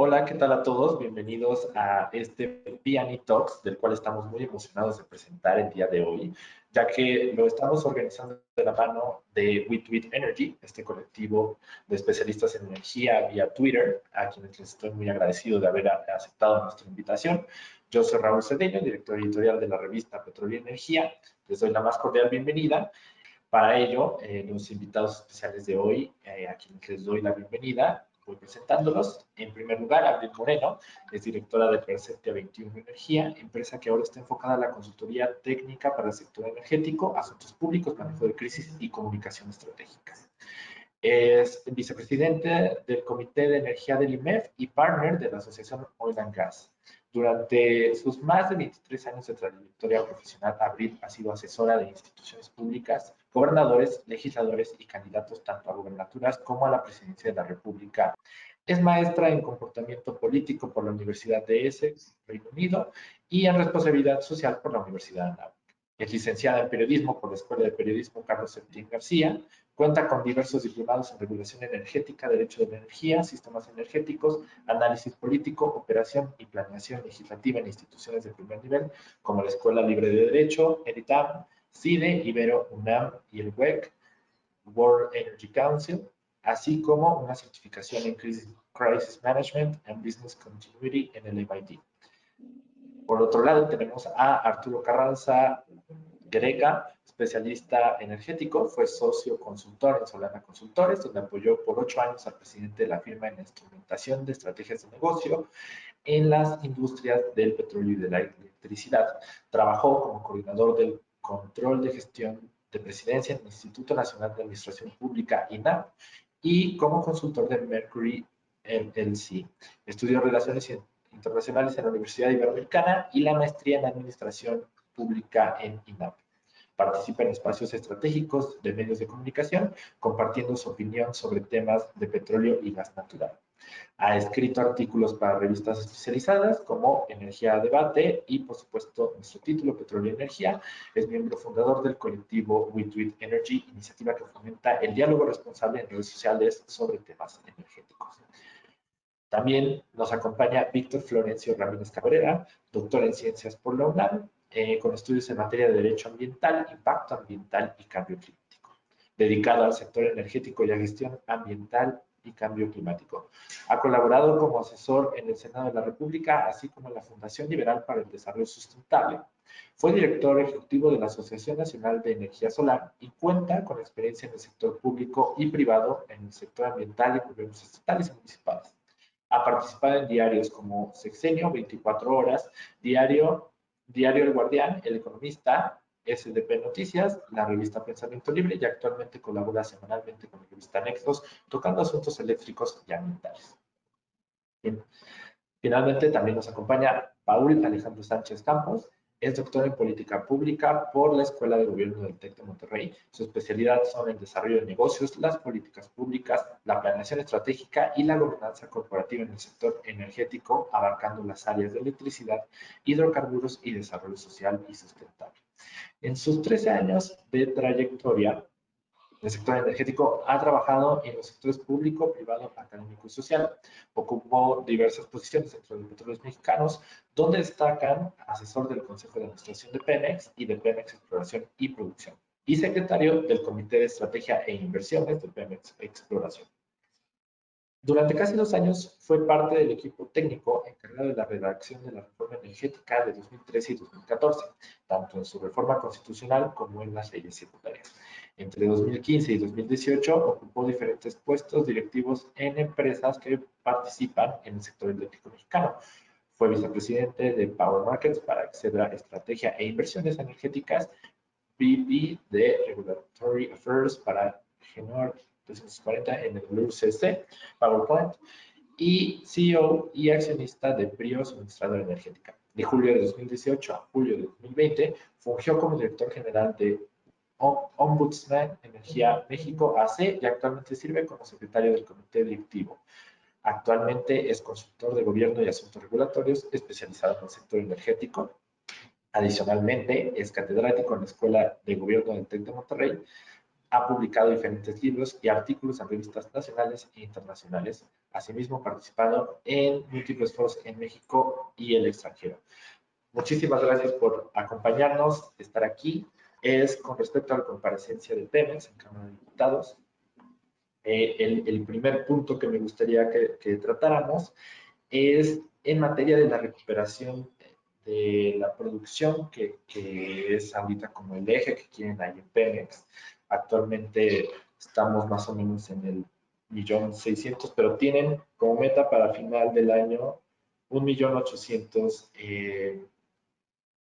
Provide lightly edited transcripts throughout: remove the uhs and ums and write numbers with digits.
Hola, ¿qué tal a todos? Bienvenidos a este PNE Talks, del cual estamos muy emocionados de presentar el día de hoy, ya que lo estamos organizando de la mano de WeTweet Energy, este colectivo de especialistas en energía vía Twitter, a quienes les estoy muy agradecido de haber aceptado nuestra invitación. Yo soy Raúl Cedeño, director editorial de la revista Petróleo y Energía. Les doy la más cordial bienvenida. Para ello, los invitados especiales de hoy, a quienes les doy la bienvenida, voy presentándolos. En primer lugar, Abril Moreno, es directora de Perceptia 21 Energía, empresa que ahora está enfocada en la consultoría técnica para el sector energético, asuntos públicos, manejo de crisis y comunicación estratégica. Es vicepresidente del Comité de Energía del IMEF y partner de la Asociación Oil and Gas. Durante sus más de 23 años de trayectoria profesional, Abril ha sido asesora de instituciones públicas, gobernadores, legisladores y candidatos tanto a gubernaturas como a la presidencia de la República. Es maestra en comportamiento político por la Universidad de Essex, Reino Unido, y en responsabilidad social por la Universidad de Anáhuac. Es licenciada en periodismo por la Escuela de Periodismo Carlos Septín García. Cuenta con diversos diplomados en regulación energética, derecho de la energía, sistemas energéticos, análisis político, operación y planeación legislativa en instituciones de primer nivel, como la Escuela Libre de Derecho, el ITAM, CIDE, Ibero, UNAM y el WEC, World Energy Council, así como una certificación en Crisis Management and Business Continuity en el MIT. Por otro lado, tenemos a Arturo Carranza Greca, especialista energético, fue socio consultor en Solana Consultores, donde apoyó por 8 años al presidente de la firma en la instrumentación de estrategias de negocio en las industrias del petróleo y de la electricidad. Trabajó como coordinador del control de gestión de presidencia en el Instituto Nacional de Administración Pública, INAP, y como consultor de Mercury LLC. Estudió Relaciones Internacionales en la Universidad Iberoamericana y la maestría en Administración Pública en INAP. Participa en espacios estratégicos de medios de comunicación, compartiendo su opinión sobre temas de petróleo y gas natural. Ha escrito artículos para revistas especializadas como Energía Debate y, por supuesto, nuestro título, Petróleo y Energía. Es miembro fundador del colectivo WeTweet Energy, iniciativa que fomenta el diálogo responsable en redes sociales sobre temas energéticos. También nos acompaña Víctor Florencio Ramírez Cabrera, doctor en Ciencias por la UNAM, con estudios en materia de Derecho Ambiental, Impacto Ambiental y Cambio Climático, dedicado al sector energético y a gestión ambiental y cambio climático. Ha colaborado como asesor en el Senado de la República, así como en la Fundación Liberal para el Desarrollo Sustentable. Fue director ejecutivo de la Asociación Nacional de Energía Solar y cuenta con experiencia en el sector público y privado, en el sector ambiental y gobiernos estatales y municipales. Ha participado en diarios como Sexenio, 24 Horas, Diario El Guardián, El Economista, SDP Noticias, la revista Pensamiento Libre, y actualmente colabora semanalmente con la revista Nexos, tocando asuntos eléctricos y ambientales. Bien. Finalmente, también nos acompaña Paul Alejandro Sánchez Campos. Es doctor en política pública por la Escuela de Gobierno del TEC de Monterrey. Su especialidad son el desarrollo de negocios, las políticas públicas, la planeación estratégica y la gobernanza corporativa en el sector energético, abarcando las áreas de electricidad, hidrocarburos y desarrollo social y sustentable. En sus 13 años de trayectoria, el sector energético ha trabajado en los sectores público, privado, académico y social. Ocupó diversas posiciones dentro de Petróleos Mexicanos, donde destacan asesor del Consejo de Administración de Pemex y de Pemex Exploración y Producción, y secretario del Comité de Estrategia e Inversiones de Pemex Exploración. Durante casi 2 años fue parte del equipo técnico encargado de la redacción de la reforma energética de 2013 y 2014, tanto en su reforma constitucional como en las leyes secundarias. Entre 2015 y 2018 ocupó diferentes puestos directivos en empresas que participan en el sector eléctrico mexicano. Fue vicepresidente de Power Markets para Excedra Estrategia e Inversiones Energéticas, VP de Regulatory Affairs para Genor 240 en el WCC, PowerPoint, y CEO y accionista de Prio Suministradora Energética. De julio de 2018 a julio de 2020, fungió como director general de Ombudsman Energía México AC y actualmente sirve como secretario del comité directivo. Actualmente es consultor de gobierno y asuntos regulatorios especializado en el sector energético. Adicionalmente, es catedrático en la Escuela de Gobierno del TEC de Monterrey. Ha publicado diferentes libros y artículos en revistas nacionales e internacionales, asimismo participado en múltiples foros en México y el extranjero. Muchísimas gracias por acompañarnos, estar aquí. Es con respecto a la comparecencia de Pemex en Cámara de Diputados. El primer punto que me gustaría que tratáramos es en materia de la recuperación de la producción, que es ahorita como el eje que quieren ahí en Pemex. Actualmente estamos más o menos en el 1.600.000, pero tienen como meta para final del año 1.800.000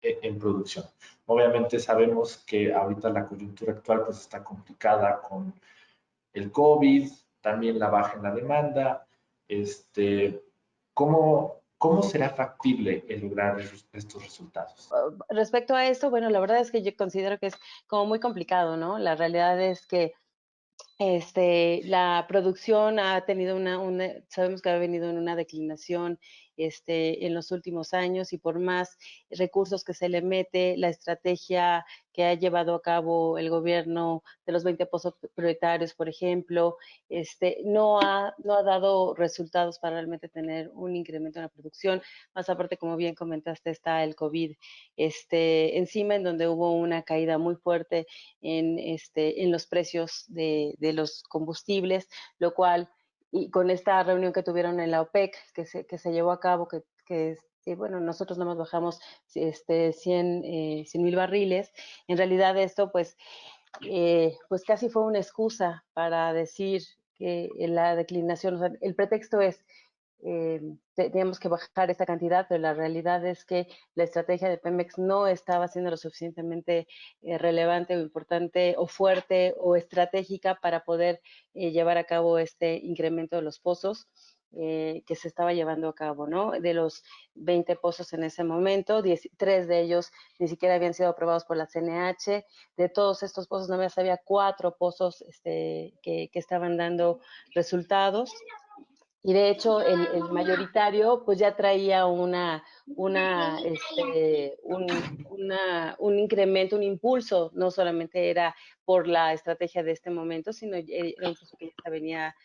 en producción. Obviamente sabemos que ahorita la coyuntura actual pues está complicada con el COVID, también la baja en la demanda. ¿Cómo será factible el lograr estos resultados? Respecto a esto, bueno, la verdad es que yo considero que es como muy complicado, ¿no? La realidad es que la producción ha tenido sabemos que ha venido en una declinación, en los últimos años, y por más recursos que se le mete, la estrategia que ha llevado a cabo el gobierno de los 20 pozos prioritarios, por ejemplo, no ha dado resultados para realmente tener un incremento en la producción. Más aparte, como bien comentaste, está el COVID, encima, en donde hubo una caída muy fuerte en los precios de los combustibles, lo cual, y con esta reunión que tuvieron en la OPEC, que se llevó a cabo, bueno, nosotros nomás bajamos 100,000 barriles. En realidad esto pues casi fue una excusa para decir que la declinación, o sea, el pretexto es teníamos que bajar esta cantidad, pero la realidad es que la estrategia de Pemex no estaba siendo lo suficientemente relevante o importante o fuerte o estratégica para poder llevar a cabo este incremento de los pozos que se estaba llevando a cabo, ¿no? De los 20 pozos en ese momento, 3 de ellos ni siquiera habían sido aprobados por la CNH. De todos estos pozos, nada más había 4 pozos que estaban dando resultados. Y de hecho, el mayoritario pues ya traía un incremento, un impulso. No solamente era por la estrategia de este momento, sino era un impulso que ya se venía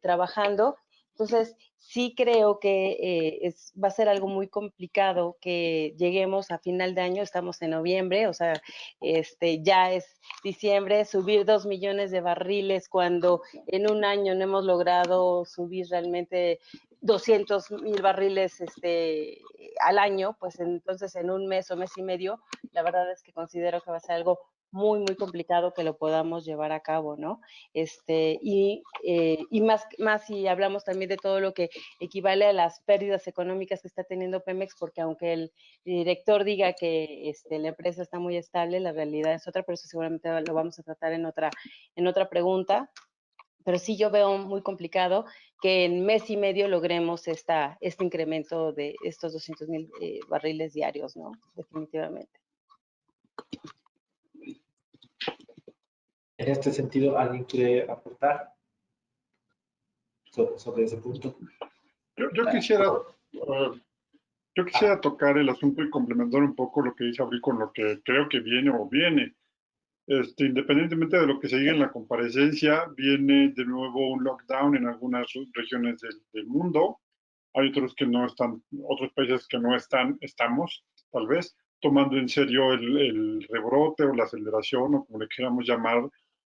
trabajando. Entonces, sí creo que va a ser algo muy complicado que lleguemos a final de año. Estamos en noviembre, o sea, ya es diciembre, subir 2 millones de barriles cuando en un año no hemos logrado subir realmente 200,000 barriles al año. Pues entonces en un mes o mes y medio, la verdad es que considero que va a ser algo muy, muy complicado que lo podamos llevar a cabo, ¿no? Y más si hablamos también de todo lo que equivale a las pérdidas económicas que está teniendo Pemex, porque aunque el director diga que la empresa está muy estable, la realidad es otra, pero eso seguramente lo vamos a tratar en otra pregunta. Pero sí, yo veo muy complicado que en mes y medio logremos este incremento de estos 200,000 barriles diarios, ¿no? Definitivamente. En este sentido, ¿alguien quiere aportar sobre ese punto? Yo quisiera tocar el asunto y complementar un poco lo que dice Abril con lo que creo que viene o viene. Independientemente de lo que se diga en la comparecencia, viene de nuevo un lockdown en algunas regiones del mundo. Hay otros que no están, otros países que no estamos, tal vez, tomando en serio el rebrote o la aceleración, o como le queramos llamar,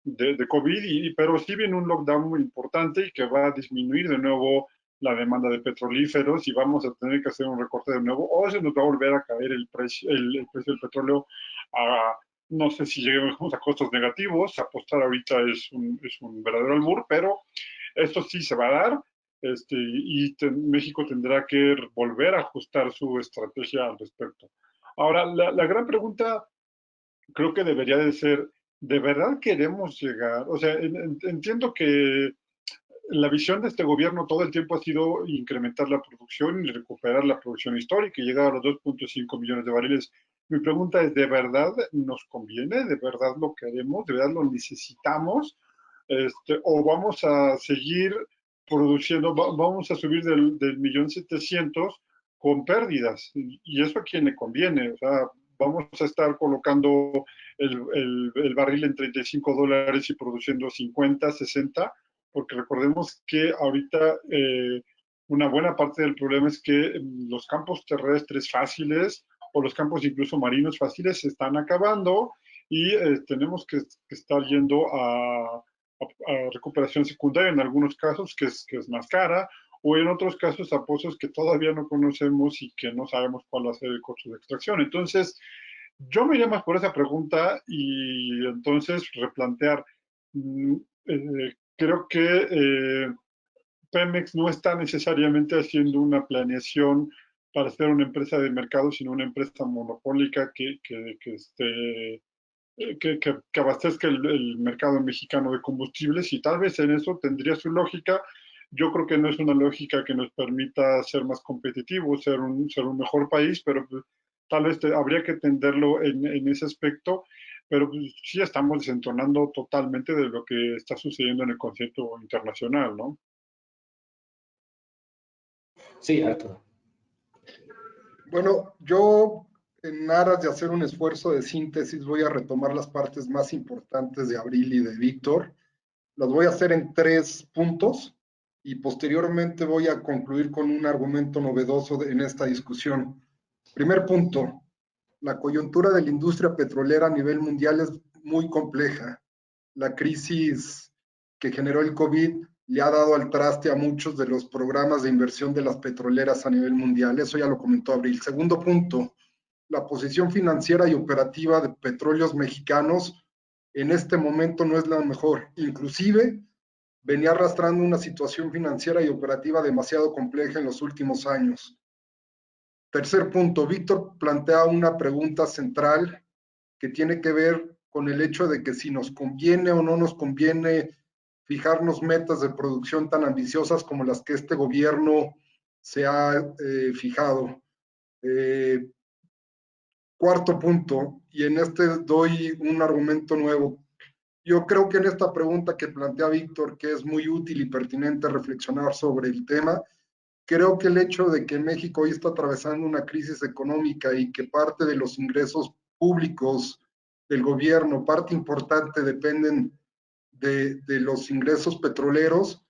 de COVID, pero sí viene un lockdown muy importante y que va a disminuir de nuevo la demanda de petrolíferos y vamos a tener que hacer un recorte de nuevo, o se nos va a volver a caer el precio del petróleo a, no sé si lleguemos a costos negativos. Apostar ahorita es un verdadero albur, pero esto sí se va a dar. México tendrá que volver a ajustar su estrategia al respecto. Ahora, la gran pregunta creo que debería de ser, ¿de verdad queremos llegar? O sea, entiendo que la visión de este gobierno todo el tiempo ha sido incrementar la producción y recuperar la producción histórica y llegar a los 2.5 millones de barriles. Mi pregunta es, ¿de verdad nos conviene? ¿De verdad lo queremos? ¿De verdad lo necesitamos? ¿O vamos a seguir produciendo, vamos a subir del 1.700.000 con pérdidas? ¿Y eso a quién le conviene? O sea, vamos a estar colocando el barril en $35 y produciendo 50, 60, porque recordemos que ahorita una buena parte del problema es que los campos terrestres fáciles o los campos incluso marinos fáciles se están acabando y tenemos que estar yendo a recuperación secundaria en algunos casos, que es más cara, o en otros casos a pozos que todavía no conocemos y que no sabemos cuál va a ser el costo de extracción. Entonces, yo me iría más por esa pregunta y entonces replantear. Creo que Pemex no está necesariamente haciendo una planeación para ser una empresa de mercado, sino una empresa monopólica que abastezca el mercado mexicano de combustibles, y tal vez en eso tendría su lógica. Yo creo que no es una lógica que nos permita ser más competitivos, ser un mejor país, pero pues, tal vez habría que entenderlo en ese aspecto, pero pues, sí estamos desentonando totalmente de lo que está sucediendo en el concepto internacional, ¿no? Sí, Arturo. Bueno, yo en aras de hacer un esfuerzo de síntesis voy a retomar las partes más importantes de Abril y de Víctor. Las voy a hacer en 3 puntos y posteriormente voy a concluir con un argumento novedoso en esta discusión. Primer punto, la coyuntura de la industria petrolera a nivel mundial es muy compleja. La crisis que generó el COVID le ha dado al traste a muchos de los programas de inversión de las petroleras a nivel mundial. Eso ya lo comentó Abril. Segundo punto, la posición financiera y operativa de Petróleos Mexicanos en este momento no es la mejor. Inclusive venía arrastrando una situación financiera y operativa demasiado compleja en los últimos años. Tercer punto, Víctor plantea una pregunta central que tiene que ver con el hecho de que si nos conviene o no nos conviene fijarnos metas de producción tan ambiciosas como las que este gobierno se ha fijado. Cuarto punto, y en este doy un argumento nuevo. Yo creo que en esta pregunta que plantea Víctor, que es muy útil y pertinente reflexionar sobre el tema, creo que el hecho de que México hoy está atravesando una crisis económica y que parte de los ingresos públicos del gobierno, parte importante dependen de los ingresos petroleros,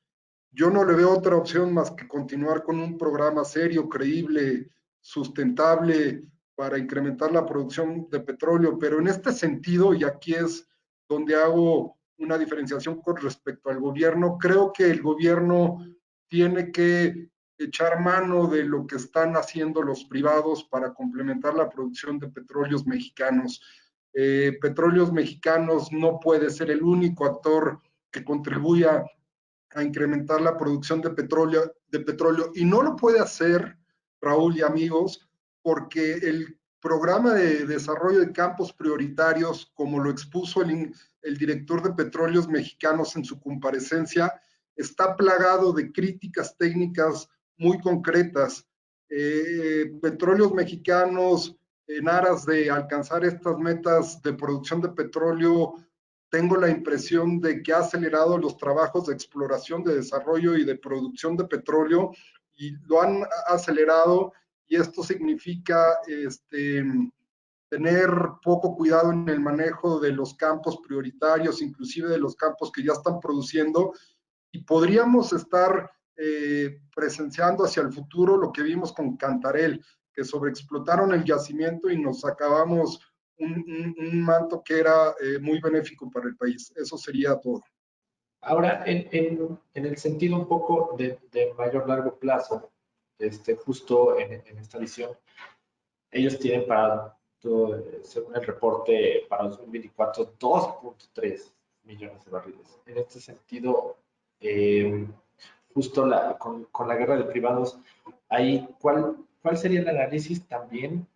yo no le veo otra opción más que continuar con un programa serio, creíble, sustentable para incrementar la producción de petróleo. Pero en este sentido, y aquí es donde hago una diferenciación con respecto al gobierno, creo que el gobierno tiene que echar mano de lo que están haciendo los privados para complementar la producción de petróleos mexicanos. Petróleos Mexicanos no puede ser el único actor que contribuya a incrementar la producción de petróleo y no lo puede hacer, Raúl y amigos, porque el programa de desarrollo de campos prioritarios, como lo expuso el director de Petróleos Mexicanos en su comparecencia, está plagado de críticas técnicas muy concretas. Petróleos Mexicanos, en aras de alcanzar estas metas de producción de petróleo, tengo la impresión de que ha acelerado los trabajos de exploración, de desarrollo y de producción de petróleo, y lo han acelerado, y esto significa tener poco cuidado en el manejo de los campos prioritarios, inclusive de los campos que ya están produciendo, y podríamos estar presenciando hacia el futuro lo que vimos con Cantarell, que sobreexplotaron el yacimiento y nos acabamos un manto que era muy benéfico para el país. Eso sería todo. Ahora, en el sentido un poco de mayor largo plazo, justo en esta visión, ellos tienen para, según el reporte, para 2024, 2.3 millones de barriles. En este sentido, justo con la guerra de privados, ahí, ¿cuál sería el análisis también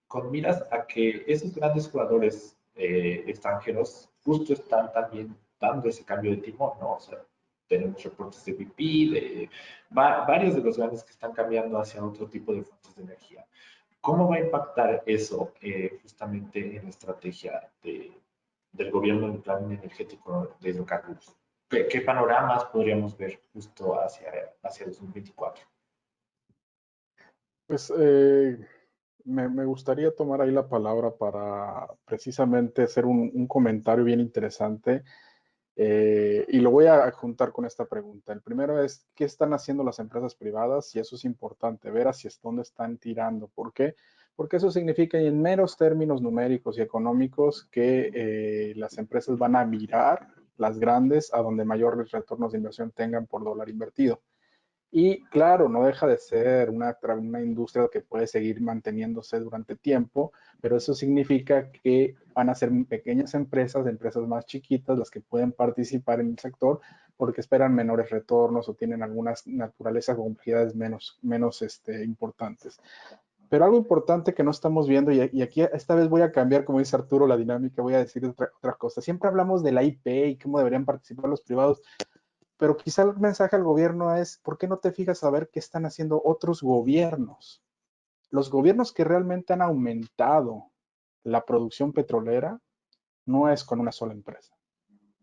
con miras a que esos grandes jugadores extranjeros justo están también dando ese cambio de timón, ¿no? O sea, tenemos reportes de BP, de varios de los grandes que están cambiando hacia otro tipo de fuentes de energía. ¿Cómo va a impactar eso justamente en la estrategia del gobierno en el plan energético de hidrocarburos? ¿Qué panoramas podríamos ver justo hacia 2024? Pues me gustaría tomar ahí la palabra para precisamente hacer un comentario bien interesante. Y lo voy a juntar con esta pregunta. El primero es, ¿qué están haciendo las empresas privadas? Y eso es importante, ver hacia dónde están tirando. ¿Por qué? Porque eso significa en meros términos numéricos y económicos que las empresas van a mirar, las grandes, a donde mayores retornos de inversión tengan por dólar invertido. Y claro, no deja de ser una industria que puede seguir manteniéndose durante tiempo, pero eso significa que van a ser pequeñas empresas más chiquitas, las que pueden participar en el sector porque esperan menores retornos o tienen algunas naturalezas o complejidades menos importantes. Pero algo importante que no estamos viendo, y aquí esta vez voy a cambiar, como dice Arturo, la dinámica, voy a decir otra cosa. Siempre hablamos de la IP y cómo deberían participar los privados, pero quizá el mensaje al gobierno es, ¿por qué no te fijas a ver qué están haciendo otros gobiernos? Los gobiernos que realmente han aumentado la producción petrolera no es con una sola empresa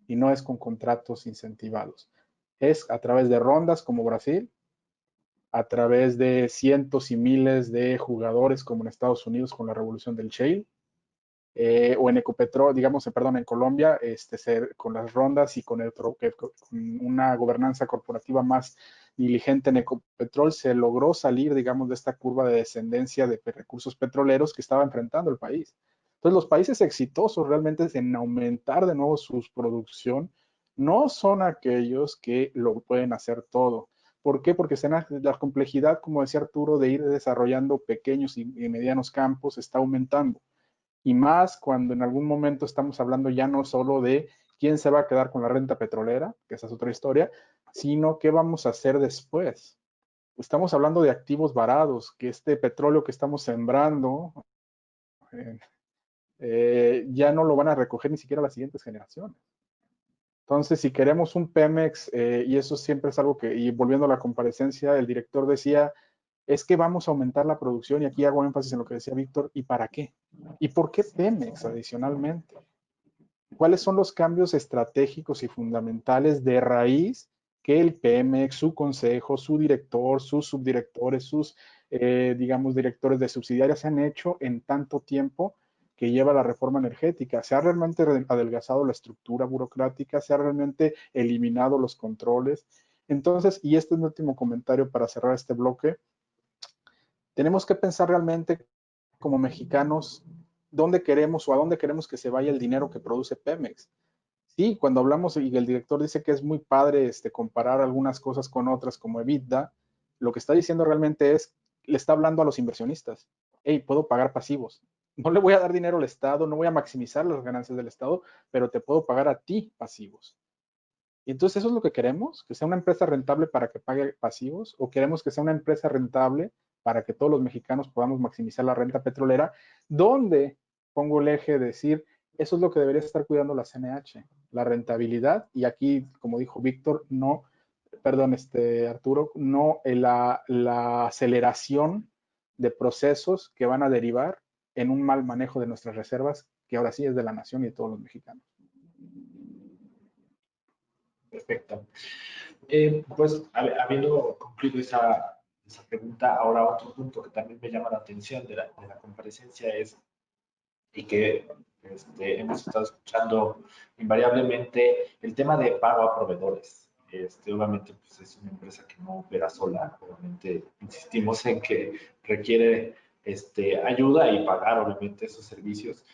y no es con contratos incentivados. Es a través de rondas como Brasil, a través de cientos y miles de jugadores como en Estados Unidos con la revolución del shale, o en Ecopetrol, digamos, perdón, en Colombia, con las rondas y con una gobernanza corporativa más diligente en Ecopetrol, se logró salir, digamos, de esta curva de descendencia de recursos petroleros que estaba enfrentando el país. Entonces, los países exitosos realmente en aumentar de nuevo su producción no son aquellos que lo pueden hacer todo. ¿Por qué? Porque la complejidad, como decía Arturo, de ir desarrollando pequeños y medianos campos está aumentando. Y más cuando en algún momento estamos hablando ya no solo de quién se va a quedar con la renta petrolera, que esa es otra historia, sino qué vamos a hacer después. Estamos hablando de activos varados, que este petróleo que estamos sembrando ya no lo van a recoger ni siquiera las siguientes generaciones. Entonces, si queremos un Pemex, y eso siempre es algo que, y volviendo a la comparecencia, el director decía, es que vamos a aumentar la producción, y aquí hago énfasis en lo que decía Víctor, ¿y para qué? ¿Y por qué Pemex adicionalmente? ¿Cuáles son los cambios estratégicos y fundamentales de raíz que el Pemex, su consejo, su director, sus subdirectores, sus, digamos, directores de subsidiarias han hecho en tanto tiempo que lleva la reforma energética? ¿Se ha realmente adelgazado la estructura burocrática? ¿Se ha realmente eliminado los controles? Entonces, y este es mi último comentario para cerrar este bloque, tenemos que pensar realmente como mexicanos dónde queremos o a dónde queremos que se vaya el dinero que produce Pemex. Sí, cuando hablamos y el director dice que es muy padre comparar algunas cosas con otras como EBITDA, lo que está diciendo realmente es, le está hablando a los inversionistas. Hey, puedo pagar pasivos. No le voy a dar dinero al Estado, no voy a maximizar las ganancias del Estado, pero te puedo pagar a ti pasivos. Y entonces eso es lo que queremos, que sea una empresa rentable para que pague pasivos, o queremos que sea una empresa rentable para que todos los mexicanos podamos maximizar la renta petrolera, donde pongo el eje de decir, eso es lo que debería estar cuidando la CNH, la rentabilidad, y aquí, como dijo Víctor, no, perdón, Arturo, no la aceleración de procesos que van a derivar en un mal manejo de nuestras reservas, que ahora sí es de la nación y de todos los mexicanos. Perfecto. Pues habiendo concluido esa pregunta, ahora otro punto que también me llama la atención de la comparecencia es, y que hemos estado escuchando invariablemente, el tema de pago a proveedores. Obviamente, pues es una empresa que no opera sola, obviamente insistimos en que requiere ayuda y pagar obviamente esos servicios,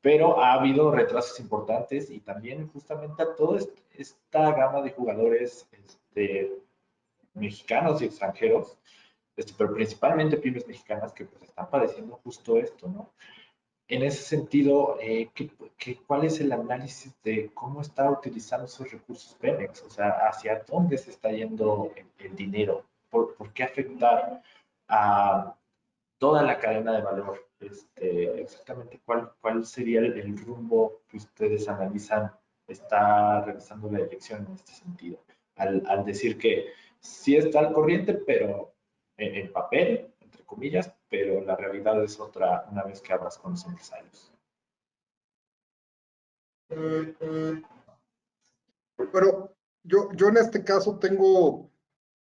pero ha habido retrasos importantes y también justamente a toda esta gama de jugadores mexicanos y extranjeros, pero principalmente pymes mexicanas que pues están padeciendo justo esto, ¿no? En ese sentido, ¿cuál es el análisis de cómo está utilizando esos recursos Pemex? O sea, ¿hacia dónde se está yendo el dinero? ¿Por qué afectar a toda la cadena de valor? Exactamente, ¿cuál sería el rumbo que ustedes analizan, está realizando la dirección en este sentido? Al decir que sí está al corriente, pero en papel, entre comillas, pero la realidad es otra una vez que hablas con los empresarios. Pero yo en este caso tengo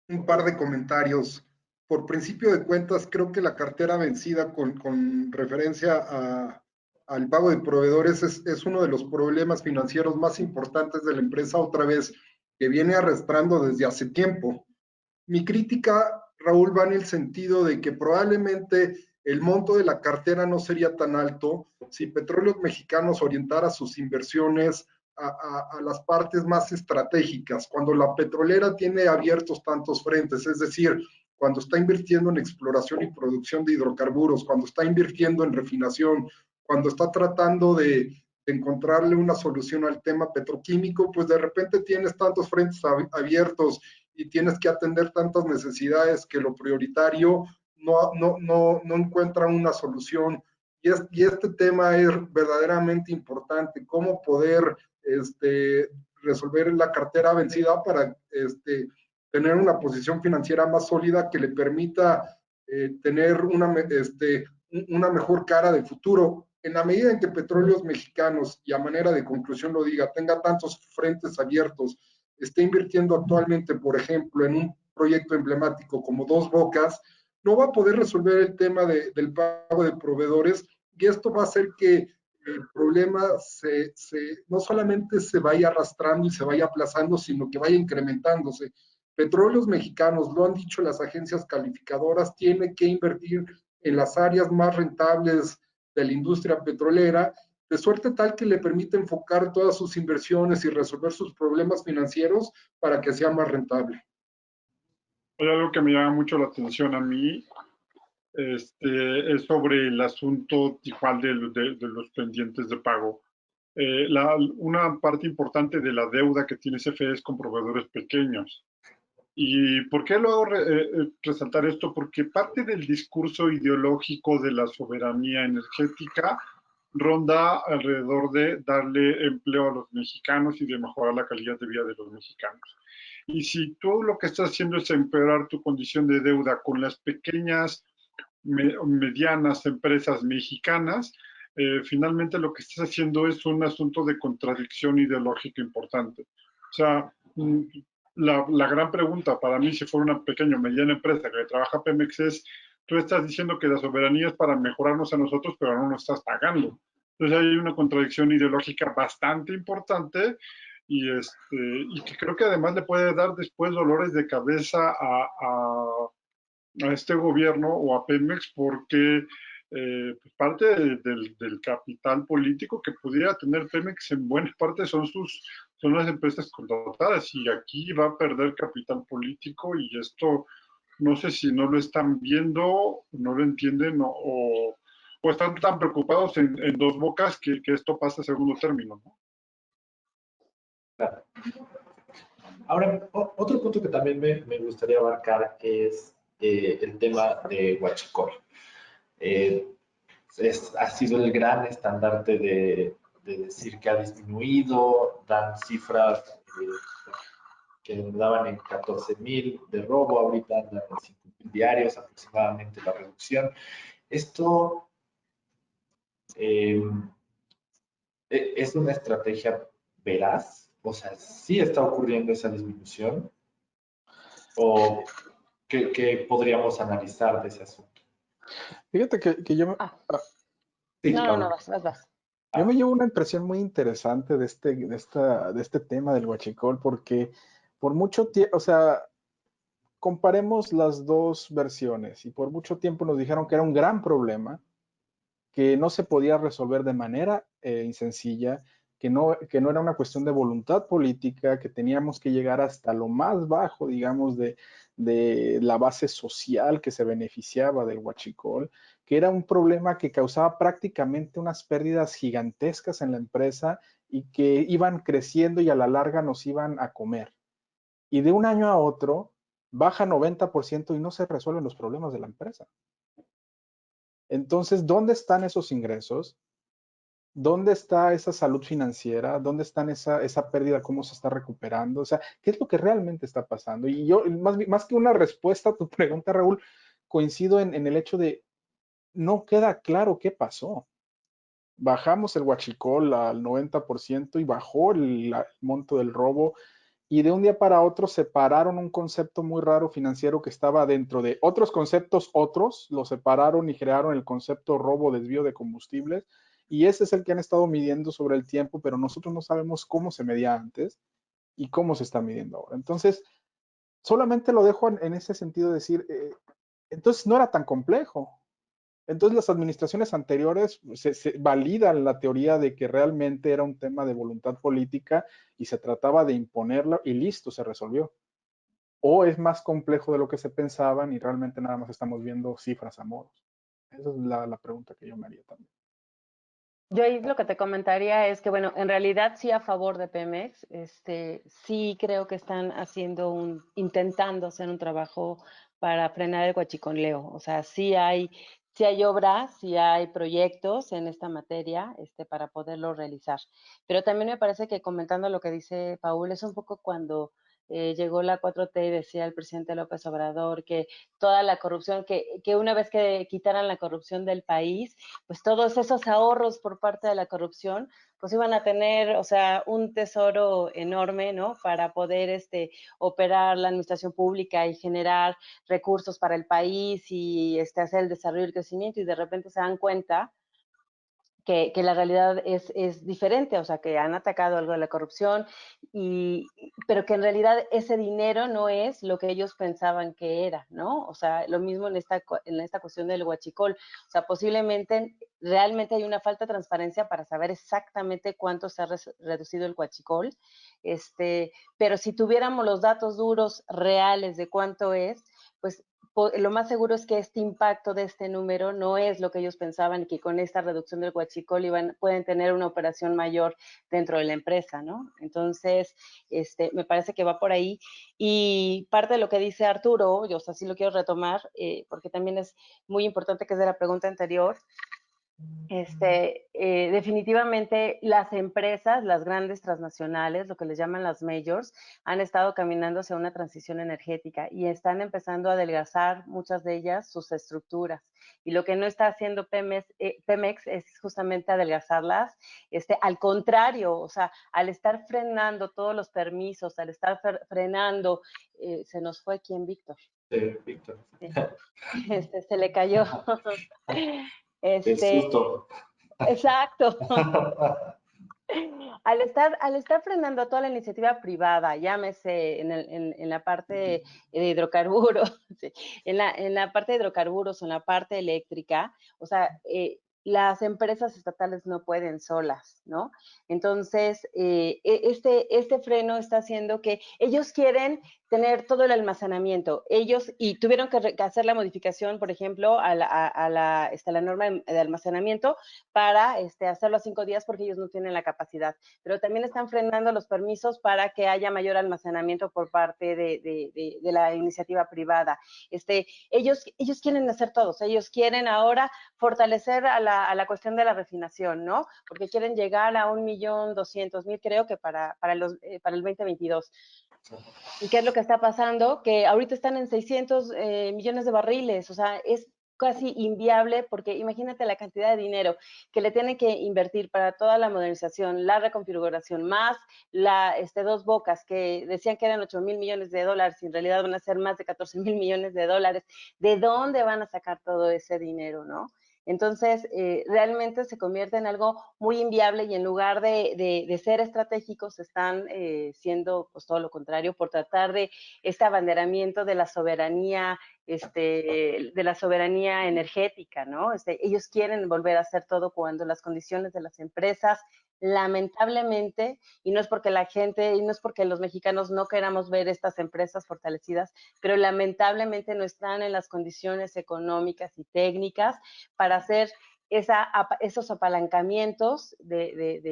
un par de comentarios. Por principio de cuentas, creo que la cartera vencida con referencia al pago de proveedores es uno de los problemas financieros más importantes de la empresa, otra vez, que viene arrastrando desde hace tiempo. Mi crítica, Raúl, va en el sentido de que probablemente el monto de la cartera no sería tan alto si Petróleos Mexicanos orientara sus inversiones a las partes más estratégicas, cuando la petrolera tiene abiertos tantos frentes, es decir, cuando está invirtiendo en exploración y producción de hidrocarburos, cuando está invirtiendo en refinación, cuando está tratando de encontrarle una solución al tema petroquímico, pues de repente tienes tantos frentes abiertos y tienes que atender tantas necesidades que lo prioritario no encuentra una solución. Y este tema es verdaderamente importante, cómo poder resolver la cartera vencida para tener una posición financiera más sólida que le permita tener una mejor cara de futuro. En la medida en que Petróleos Mexicanos, y a manera de conclusión lo diga, tenga tantos frentes abiertos, esté invirtiendo actualmente, por ejemplo, en un proyecto emblemático como Dos Bocas, no va a poder resolver el tema del pago de proveedores, y esto va a hacer que el problema no solamente se vaya arrastrando y se vaya aplazando, sino que vaya incrementándose. Petróleos Mexicanos, lo han dicho las agencias calificadoras, tiene que invertir en las áreas más rentables de la industria petrolera, de suerte tal que le permite enfocar todas sus inversiones y resolver sus problemas financieros para que sea más rentable. Hay algo que me llama mucho la atención a mí, es sobre el asunto igual de los pendientes de pago. Una parte importante de la deuda que tiene CFE es con proveedores pequeños. ¿Y por qué luego resaltar esto? Porque parte del discurso ideológico de la soberanía energética ronda alrededor de darle empleo a los mexicanos y de mejorar la calidad de vida de los mexicanos. Y si tú lo que estás haciendo es empeorar tu condición de deuda con las pequeñas, medianas empresas mexicanas, finalmente lo que estás haciendo es un asunto de contradicción ideológica importante. O sea, la gran pregunta para mí, si fuera una pequeña o mediana empresa que trabaja Pemex, es, tú estás diciendo que la soberanía es para mejorarnos a nosotros, pero no nos estás pagando. Entonces hay una contradicción ideológica bastante importante y que creo que además le puede dar después dolores de cabeza a este gobierno o a Pemex, porque parte del capital político que pudiera tener Pemex en buena parte son las empresas contratadas, y aquí va a perder capital político, y esto no sé si no lo están viendo, no lo entienden, o están tan preocupados en Dos Bocas que esto pasa a segundo término, ¿no? Claro. Ahora, otro punto que también me gustaría abarcar es el tema de Huachicol. Ha sido el gran estandarte de decir que ha disminuido, dan cifras que daban en 14,000 de robo, ahorita andan en 5,000 diarios aproximadamente la reducción. Esto es una estrategia veraz, o sea, sí está ocurriendo esa disminución, o qué podríamos analizar de ese asunto. Fíjate que yo... Sí, no, vas. Yo me llevo una impresión muy interesante de este tema del huachicol, porque por mucho tiempo, o sea, comparemos las dos versiones, y por mucho tiempo nos dijeron que era un gran problema, que no se podía resolver de manera sencilla, que no era una cuestión de voluntad política, que teníamos que llegar hasta lo más bajo, digamos, de la base social que se beneficiaba del huachicol, que era un problema que causaba prácticamente unas pérdidas gigantescas en la empresa y que iban creciendo y a la larga nos iban a comer. Y de un año a otro baja 90% y no se resuelven los problemas de la empresa. Entonces, ¿dónde están esos ingresos? ¿Dónde está esa salud financiera? ¿Dónde está esa pérdida? ¿Cómo se está recuperando? O sea, ¿qué es lo que realmente está pasando? Y yo, más que una respuesta a tu pregunta, Raúl, coincido en el hecho de no queda claro qué pasó. Bajamos el huachicol al 90% y bajó el monto del robo, y de un día para otro separaron un concepto muy raro financiero que estaba dentro de otros conceptos, lo separaron y crearon el concepto robo, desvío de combustibles, Y ese es el que han estado midiendo sobre el tiempo, pero nosotros no sabemos cómo se medía antes y cómo se está midiendo ahora. Entonces, solamente lo dejo en ese sentido de decir, entonces no era tan complejo. Entonces las administraciones anteriores se validan la teoría de que realmente era un tema de voluntad política y se trataba de imponerlo y listo, se resolvió. O es más complejo de lo que se pensaban y realmente nada más estamos viendo cifras a modos. Esa es la pregunta que yo me haría también. Yo ahí lo que te comentaría es que, bueno, en realidad sí a favor de Pemex, sí creo que están intentando hacer un trabajo para frenar el huachicoleo. O sea, sí hay obras, sí hay proyectos en esta materia, para poderlo realizar. Pero también me parece que comentando lo que dice Paul, es un poco cuando llegó la 4T y decía el presidente López Obrador que toda la corrupción, que una vez que quitaran la corrupción del país, pues todos esos ahorros por parte de la corrupción, pues iban a tener, o sea, un tesoro enorme, ¿no? Para poder operar la administración pública y generar recursos para el país y hacer el desarrollo y el crecimiento, y de repente se dan cuenta que la realidad es diferente, o sea, que han atacado algo de la corrupción, pero que en realidad ese dinero no es lo que ellos pensaban que era, ¿no? O sea, lo mismo en esta cuestión del huachicol. O sea, posiblemente realmente hay una falta de transparencia para saber exactamente cuánto se ha reducido el huachicol, pero si tuviéramos los datos duros reales de cuánto es, pues lo más seguro es que este impacto de este número no es lo que ellos pensaban y que con esta reducción del huachicol pueden tener una operación mayor dentro de la empresa, ¿no? Entonces, me parece que va por ahí. Y parte de lo que dice Arturo, yo, o sea, sí lo quiero retomar, porque también es muy importante, que es de la pregunta anterior. Definitivamente las empresas, las grandes transnacionales, lo que les llaman las majors, han estado caminando hacia una transición energética y están empezando a adelgazar muchas de ellas sus estructuras. Y lo que no está haciendo Pemex es justamente adelgazarlas. Al contrario, o sea, al estar frenando todos los permisos, al estar frenando, se nos fue ¿quién? Víctor. Víctor. Se le cayó. El susto. Exacto. Al estar frenando toda la iniciativa privada, llámese en la parte de hidrocarburos, sí, en la parte de hidrocarburos o en la parte eléctrica, o sea, las empresas estatales no pueden solas, ¿no? Entonces, este freno está haciendo que ellos quieren tener todo el almacenamiento. Y tuvieron que hacer la modificación, por ejemplo, a la norma de almacenamiento para hacerlo a 5 días porque ellos no tienen la capacidad. Pero también están frenando los permisos para que haya mayor almacenamiento por parte de la iniciativa privada. Ellos quieren hacer todos. Ellos quieren ahora fortalecer a la cuestión de la refinación, ¿no? Porque quieren llegar a 1.200.000, creo que para el 2022. ¿Y qué es lo que está pasando? Que ahorita están en 600 millones de barriles, o sea, es casi inviable porque imagínate la cantidad de dinero que le tienen que invertir para toda la modernización, la reconfiguración, más Dos Bocas, que decían que eran 8,000 millones de dólares, y en realidad van a ser más de 14,000 millones de dólares. ¿De dónde van a sacar todo ese dinero, no? Entonces, realmente se convierte en algo muy inviable y en lugar de ser estratégicos, están siendo pues todo lo contrario, por tratar de este abanderamiento de la soberanía, de la soberanía energética, ¿no? Ellos quieren volver a hacer todo cuando las condiciones de las empresas, lamentablemente, y no es porque los mexicanos no queramos ver estas empresas fortalecidas, pero lamentablemente no están en las condiciones económicas y técnicas para hacer esos apalancamientos del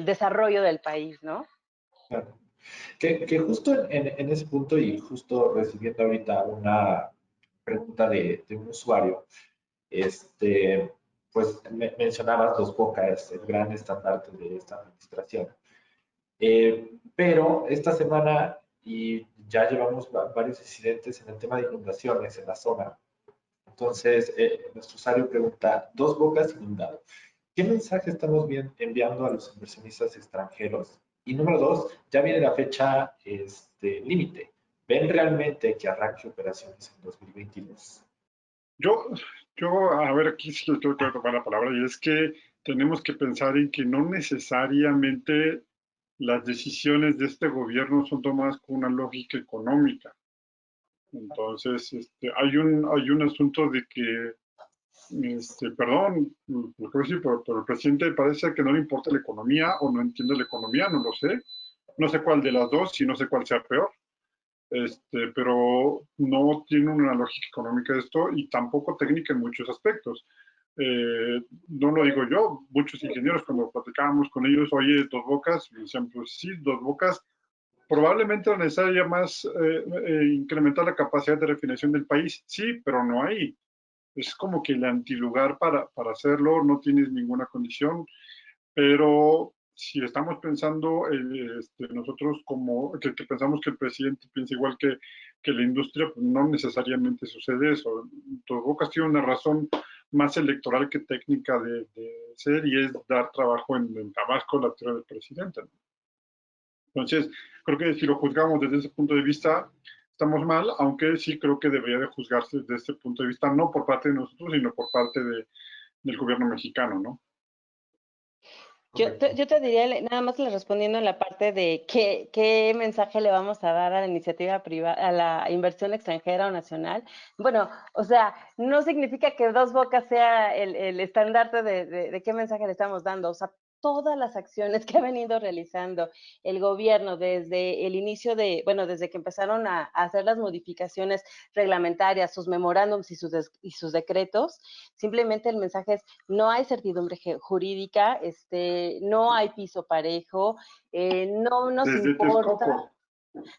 desarrollo del país, ¿no? Claro. Que justo en ese punto, y justo recibiendo ahorita una pregunta de un usuario, pues mencionabas Dos Bocas, el gran estandarte de esta administración. Pero esta semana, y ya llevamos varios incidentes en el tema de inundaciones en la zona. Entonces, nuestro usuario pregunta, Dos Bocas inundado. ¿Qué mensaje estamos enviando a los inversionistas extranjeros? Y número dos, ya viene la fecha límite. ¿Ven realmente que arranque operaciones en 2022? Yo Yo, a ver, aquí sí yo creo que voy a tomar la palabra, y es que tenemos que pensar en que no necesariamente las decisiones de este gobierno son tomadas con una lógica económica. Entonces, hay un asunto de que, perdón, lo que voy a decir, pero el presidente parece que no le importa la economía o no entiende la economía, no lo sé. No sé cuál de las dos y no sé cuál sea peor. Pero no tiene una lógica económica esto y tampoco técnica en muchos aspectos. No lo digo yo, muchos ingenieros cuando platicábamos con ellos, oye, Dos Bocas, me decían, pues sí, Dos Bocas, probablemente la necesaria más incrementar la capacidad de refinación del país, sí, pero no hay. Es como que el antilugar para hacerlo, no tienes ninguna condición, pero si estamos pensando, nosotros como que pensamos que el presidente piensa igual que la industria, pues no necesariamente sucede eso. Dos Bocas tiene una razón más electoral que técnica de ser y es dar trabajo en Tabasco, la tierra del presidente, ¿no? Entonces, creo que si lo juzgamos desde ese punto de vista, estamos mal, aunque sí creo que debería de juzgarse desde este punto de vista, no por parte de nosotros, sino por parte del gobierno mexicano, ¿no? Yo te diría, nada más le respondiendo en la parte de qué mensaje le vamos a dar a la iniciativa privada, a la inversión extranjera o nacional. Bueno, o sea, no significa que Dos Bocas sea el estandarte de qué mensaje le estamos dando. O sea, todas las acciones que ha venido realizando el gobierno desde el inicio bueno, desde que empezaron a hacer las modificaciones reglamentarias, sus memorándums y sus decretos, simplemente el mensaje es: no hay certidumbre jurídica, no hay piso parejo, no nos Desde importa. Texcoco.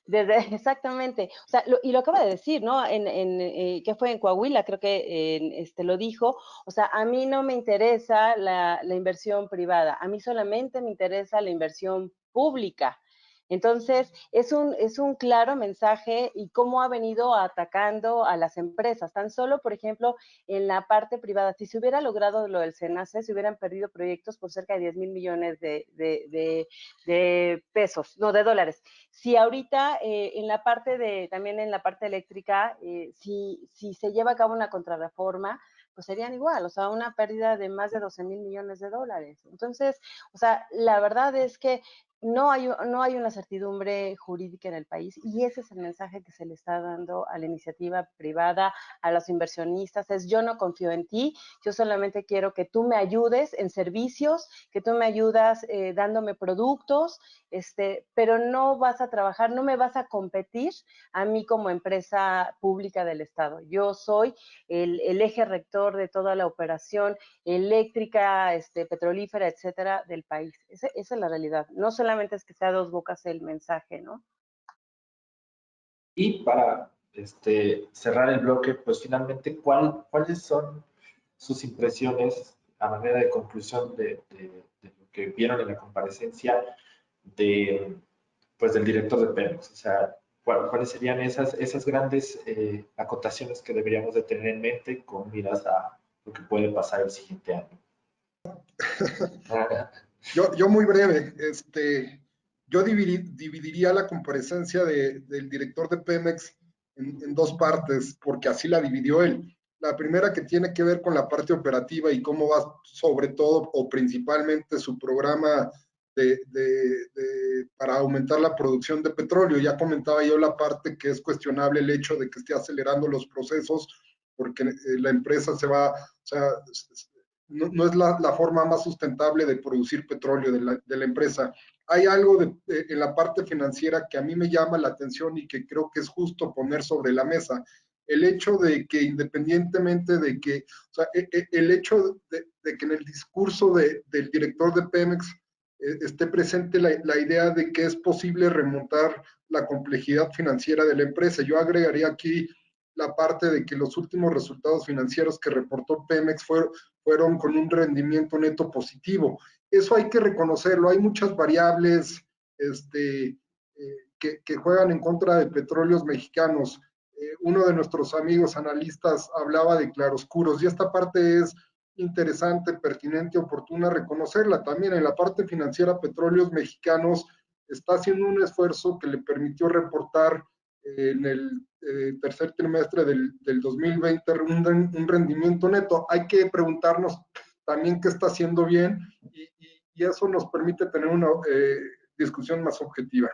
Exactamente, o sea, y lo acaba de decir, ¿no? ¿Qué fue? En Coahuila, creo que lo dijo. O sea, a mí no me interesa la inversión privada, a mí solamente me interesa la inversión pública. Entonces, es un claro mensaje y cómo ha venido atacando a las empresas. Tan solo, por ejemplo, en la parte privada, si se hubiera logrado lo del SENACE, se hubieran perdido proyectos por cerca de 10 mil millones de pesos, no, de dólares. Si ahorita también en la parte eléctrica, si se lleva a cabo una contrarreforma, pues serían igual, o sea, una pérdida de más de 12 mil millones de dólares. Entonces, o sea, la verdad es que no hay una certidumbre jurídica en el país y ese es el mensaje que se le está dando a la iniciativa privada, a los inversionistas, es: yo no confío en ti, yo solamente quiero que tú me ayudes en servicios, que tú me ayudas dándome productos, pero no vas a trabajar, no me vas a competir a mí como empresa pública del Estado. Yo soy el eje rector de toda la operación eléctrica, petrolífera, etcétera, del país. Esa es la realidad. No solamente es que sea Dos Bocas el mensaje, ¿no? Y para cerrar el bloque, pues finalmente, ¿cuáles son sus impresiones a manera de conclusión de lo que vieron en la comparecencia pues, del director de Pemex? O sea, ¿cuáles serían esas grandes acotaciones que deberíamos de tener en mente con miras a lo que puede pasar el siguiente año? Yo muy breve, yo dividiría la comparecencia del director de Pemex en dos partes, porque así la dividió él. La primera, que tiene que ver con la parte operativa y cómo va sobre todo o principalmente su programa para aumentar la producción de petróleo. Ya comentaba yo la parte que es cuestionable, el hecho de que esté acelerando los procesos, porque la empresa se va, o sea, no es la forma más sustentable de producir petróleo de la empresa. Hay algo en la parte financiera que a mí me llama la atención y que creo que es justo poner sobre la mesa. El hecho de que, independientemente de que, o sea, el hecho de que en el discurso del director de Pemex esté presente la idea de que es posible remontar la complejidad financiera de la empresa. Yo agregaría aquí la parte de que los últimos resultados financieros que reportó Pemex fueron con un rendimiento neto positivo. Eso hay que reconocerlo. Hay muchas variables que juegan en contra de petróleos mexicanos. Uno de nuestros amigos analistas hablaba de claroscuros y esta parte es interesante, pertinente, oportuna reconocerla. También en la parte financiera, Petróleos Mexicanos está haciendo un esfuerzo que le permitió reportar en el tercer trimestre del 2020 un rendimiento neto. Hay que preguntarnos también qué está haciendo bien y eso nos permite tener una discusión más objetiva.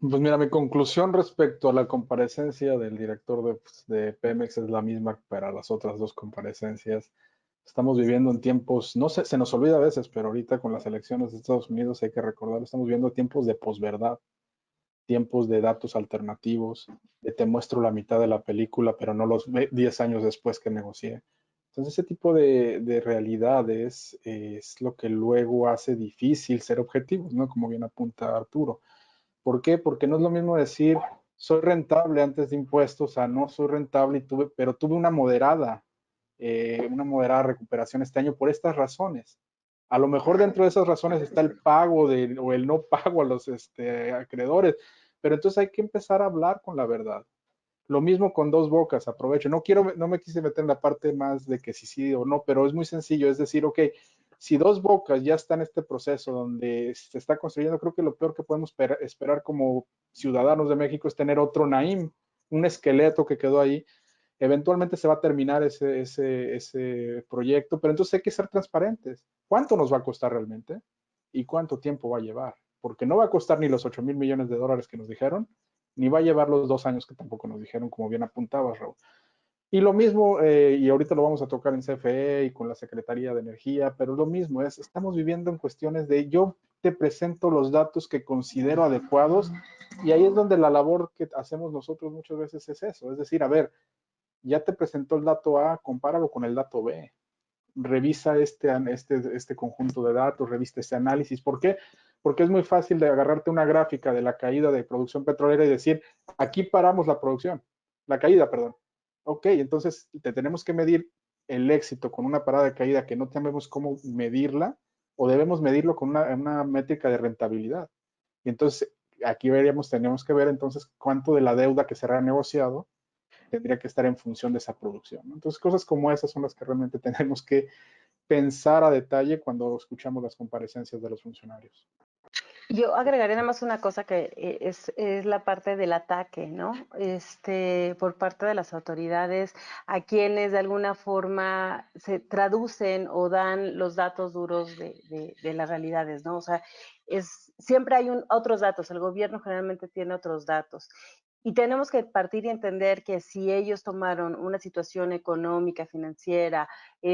Pues mira, mi conclusión respecto a la comparecencia del director de Pemex es la misma para las otras dos comparecencias. Estamos viviendo en tiempos, no sé, se nos olvida a veces, pero ahorita con las elecciones de Estados Unidos hay que recordar, estamos viviendo tiempos de posverdad, tiempos de datos alternativos, de te muestro la mitad de la película, pero no los 10 años después que negocié. Entonces, ese tipo de realidades es lo que luego hace difícil ser objetivos, ¿no? Como bien apunta Arturo. ¿Por qué? Porque no es lo mismo decir soy rentable antes de impuestos a no soy rentable, pero tuve una moderada recuperación este año por estas razones. A lo mejor dentro de esas razones está el pago o el no pago a los acreedores, pero entonces hay que empezar a hablar con la verdad. Lo mismo con Dos Bocas, aprovecho. No me quise meter en la parte más de que sí o no, pero es muy sencillo. Es decir, ok, si Dos Bocas ya está en este proceso donde se está construyendo, creo que lo peor que podemos esperar como ciudadanos de México es tener otro Naim, un esqueleto que quedó ahí. Eventualmente se va a terminar ese proyecto, pero entonces hay que ser transparentes. ¿Cuánto nos va a costar realmente? ¿Y cuánto tiempo va a llevar? Porque no va a costar ni los 8,000 millones de dólares que nos dijeron, ni va a llevar los 2 años que tampoco nos dijeron, como bien apuntabas, Raúl. Y lo mismo, y ahorita lo vamos a tocar en CFE y con la Secretaría de Energía, pero lo mismo es, estamos viviendo en cuestiones de yo te presento los datos que considero adecuados y ahí es donde la labor que hacemos nosotros muchas veces es eso, es decir, a ver, ya te presentó el dato A, compáralo con el dato B. Revisa este conjunto de datos, revisa este análisis. ¿Por qué? Porque es muy fácil de agarrarte una gráfica de la caída de producción petrolera y decir, aquí paramos la producción, la caída, perdón. Ok, entonces te tenemos que medir el éxito con una parada de caída que no sabemos cómo medirla o debemos medirlo con una métrica de rentabilidad. Y entonces aquí tenemos que ver entonces cuánto de la deuda que se ha negociado tendría que estar en función de esa producción, ¿no? Entonces, cosas como esas son las que realmente tenemos que pensar a detalle cuando escuchamos las comparecencias de los funcionarios. Yo agregaría nada más una cosa que es la parte del ataque, ¿no? Por parte de las autoridades a quienes de alguna forma se traducen o dan los datos duros de las realidades, ¿no? O sea, siempre hay otros datos, el gobierno generalmente tiene otros datos. Y tenemos que partir y entender que si ellos tomaron una situación económica, financiera,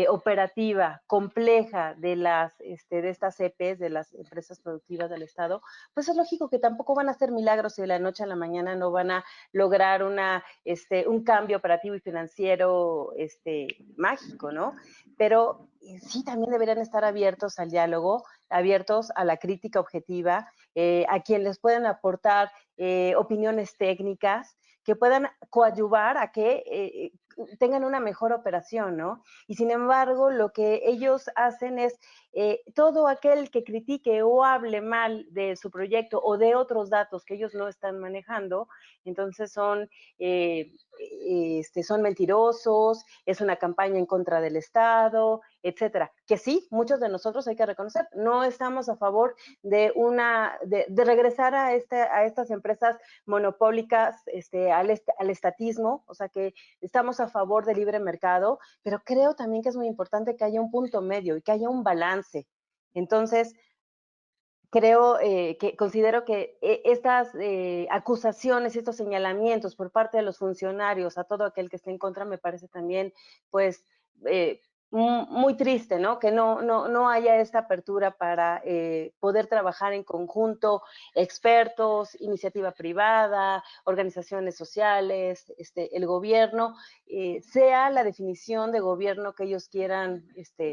operativa, compleja de estas EPs, de las empresas productivas del Estado, pues es lógico que tampoco van a hacer milagros y de la noche a la mañana no van a lograr un cambio operativo y financiero mágico, ¿no? Pero sí también deberían estar abiertos al diálogo, abiertos a la crítica objetiva, a quien les puedan aportar opiniones técnicas que puedan coadyuvar a que tengan una mejor operación, ¿no? Y sin embargo, lo que ellos hacen es todo aquel que critique o hable mal de su proyecto o de otros datos que ellos no están manejando, entonces son mentirosos, es una campaña en contra del Estado, etcétera. Que sí, muchos de nosotros hay que reconocer, no estamos a favor de regresar a estas empresas monopólicas, al estatismo, o sea que estamos a favor del libre mercado, pero creo también que es muy importante que haya un punto medio y que haya un balance. Entonces, considero que estas acusaciones, estos señalamientos por parte de los funcionarios a todo aquel que esté en contra me parece también, pues, muy triste, ¿no? Que no haya esta apertura para poder trabajar en conjunto, expertos, iniciativa privada, organizaciones sociales, el gobierno, sea la definición de gobierno que ellos quieran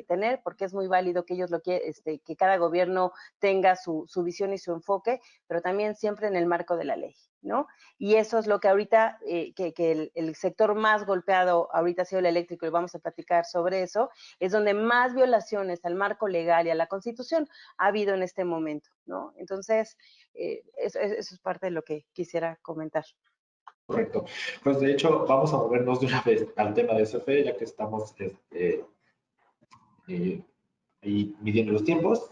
tener, porque es muy válido que ellos que cada gobierno tenga su visión y su enfoque, pero también siempre en el marco de la ley, ¿no? Y eso es lo que ahorita, que el sector más golpeado ahorita ha sido el eléctrico y vamos a platicar sobre eso, es donde más violaciones al marco legal y a la Constitución ha habido en este momento, ¿no? Entonces, eso es parte de lo que quisiera comentar. Correcto. Pues de hecho, vamos a movernos de una vez al tema de CFE, ya que estamos ahí midiendo los tiempos.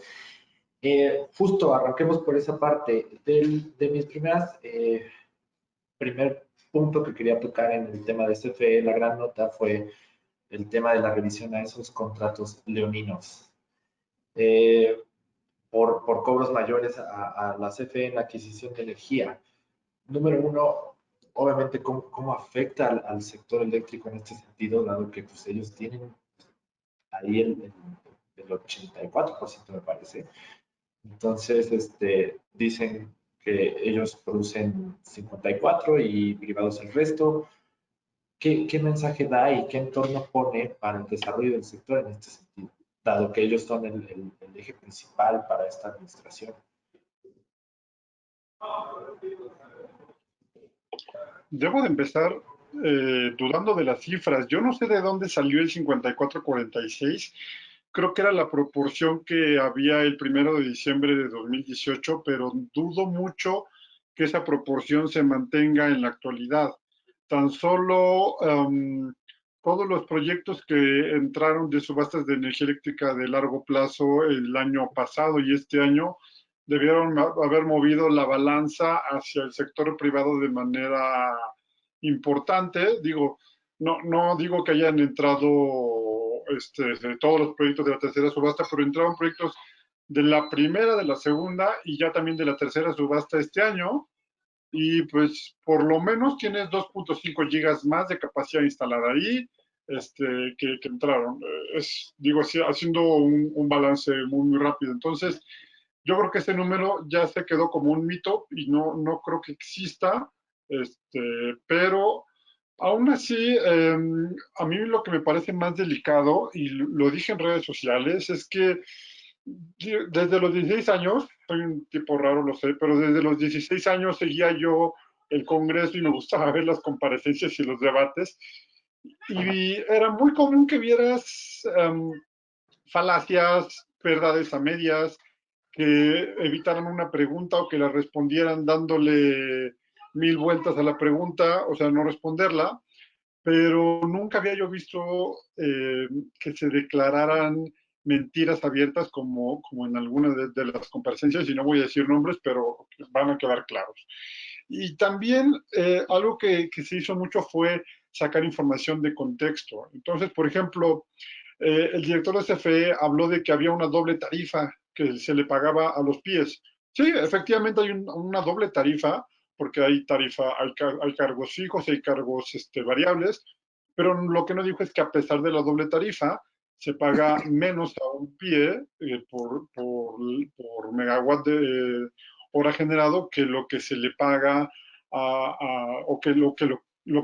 Justo arranquemos por esa parte de mis primeras primer punto que quería tocar en el tema de CFE, la gran nota, fue el tema de la revisión a esos contratos leoninos. Por cobros mayores a la CFE en la adquisición de energía. Número uno, obviamente, cómo afecta al sector eléctrico en este sentido, dado que pues, ellos tienen ahí el 84%, me parece. Entonces, dicen que ellos producen 54 y privados el resto. ¿Qué mensaje da y qué entorno pone para el desarrollo del sector en este sentido? Dado que ellos son el eje principal para esta administración. Debo de empezar dudando de las cifras. Yo no sé de dónde salió el 54-46. Creo que era la proporción que había el 1 de diciembre de 2018, pero dudo mucho que esa proporción se mantenga en la actualidad. Tan solo todos los proyectos que entraron de subastas de energía eléctrica de largo plazo el año pasado y este año debieron haber movido la balanza hacia el sector privado de manera importante. Digo, no digo que hayan entrado de todos los proyectos de la tercera subasta, pero entraron proyectos de la primera, de la segunda y ya también de la tercera subasta este año. Y pues por lo menos tienes 2.5 gigas más de capacidad instalada ahí que entraron. Digo, haciendo un balance muy rápido. Entonces, yo creo que ese número ya se quedó como un mito y no creo que exista, pero aún así, a mí lo que me parece más delicado, y lo dije en redes sociales, es que desde los 16 años, soy un tipo raro, lo sé, pero desde los 16 años seguía yo el Congreso y me gustaba ver las comparecencias y los debates. Y era muy común que vieras falacias, verdades a medias, que evitaran una pregunta o que la respondieran dándole 1000 vueltas a la pregunta, o sea, no responderla, pero nunca había yo visto que se declararan mentiras abiertas como en algunas de las comparecencias, y no voy a decir nombres, pero van a quedar claros. Y también algo que se hizo mucho fue sacar información de contexto. Entonces, por ejemplo, el director de CFE habló de que había una doble tarifa que se le pagaba a los pies. Sí, efectivamente hay una doble tarifa, porque hay hay cargos fijos, hay cargos variables, pero lo que no dijo es que a pesar de la doble tarifa, se paga menos a un pie por megawatt de hora generado que lo que se le paga o que lo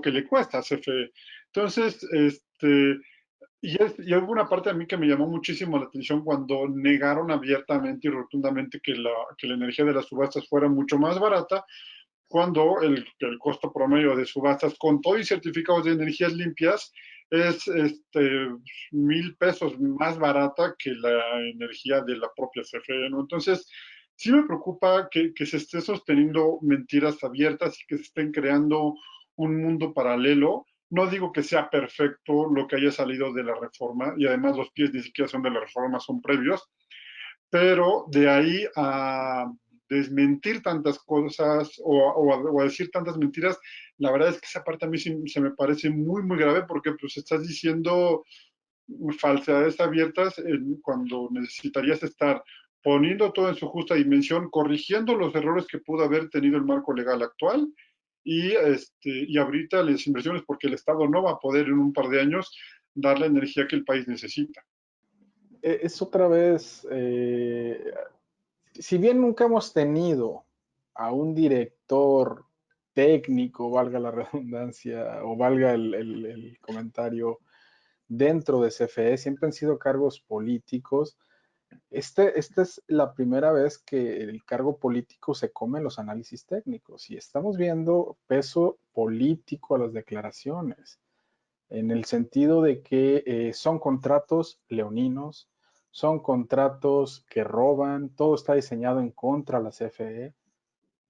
que le cuesta a CFE. Entonces, y hubo una parte de mí que me llamó muchísimo la atención cuando negaron abiertamente y rotundamente que la energía de las subastas fuera mucho más barata, cuando el costo promedio de subastas con todo y certificados de energías limpias es 1000 pesos más barata que la energía de la propia CFE, ¿no? Entonces, sí me preocupa que se esté sosteniendo mentiras abiertas y que se estén creando un mundo paralelo. No digo que sea perfecto lo que haya salido de la reforma, y además los pies ni siquiera son de la reforma, son previos, pero de ahí a desmentir tantas cosas o a decir tantas mentiras, la verdad es que esa parte a mí se me parece muy grave, porque pues estás diciendo falsedades abiertas cuando necesitarías estar poniendo todo en su justa dimensión, corrigiendo los errores que pudo haber tenido el marco legal actual y ahorita las inversiones, porque el Estado no va a poder en un par de años dar la energía que el país necesita. Es otra vez, si bien nunca hemos tenido a un director técnico, valga la redundancia, o valga el comentario, dentro de CFE, siempre han sido cargos políticos. Esta es la primera vez que el cargo político se come los análisis técnicos y estamos viendo peso político a las declaraciones, en el sentido de que son contratos leoninos, son contratos que roban, todo está diseñado en contra de la CFE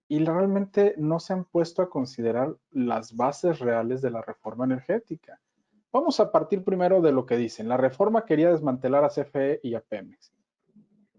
y realmente no se han puesto a considerar las bases reales de la reforma energética. Vamos a partir primero de lo que dicen. La reforma quería desmantelar a CFE y a Pemex.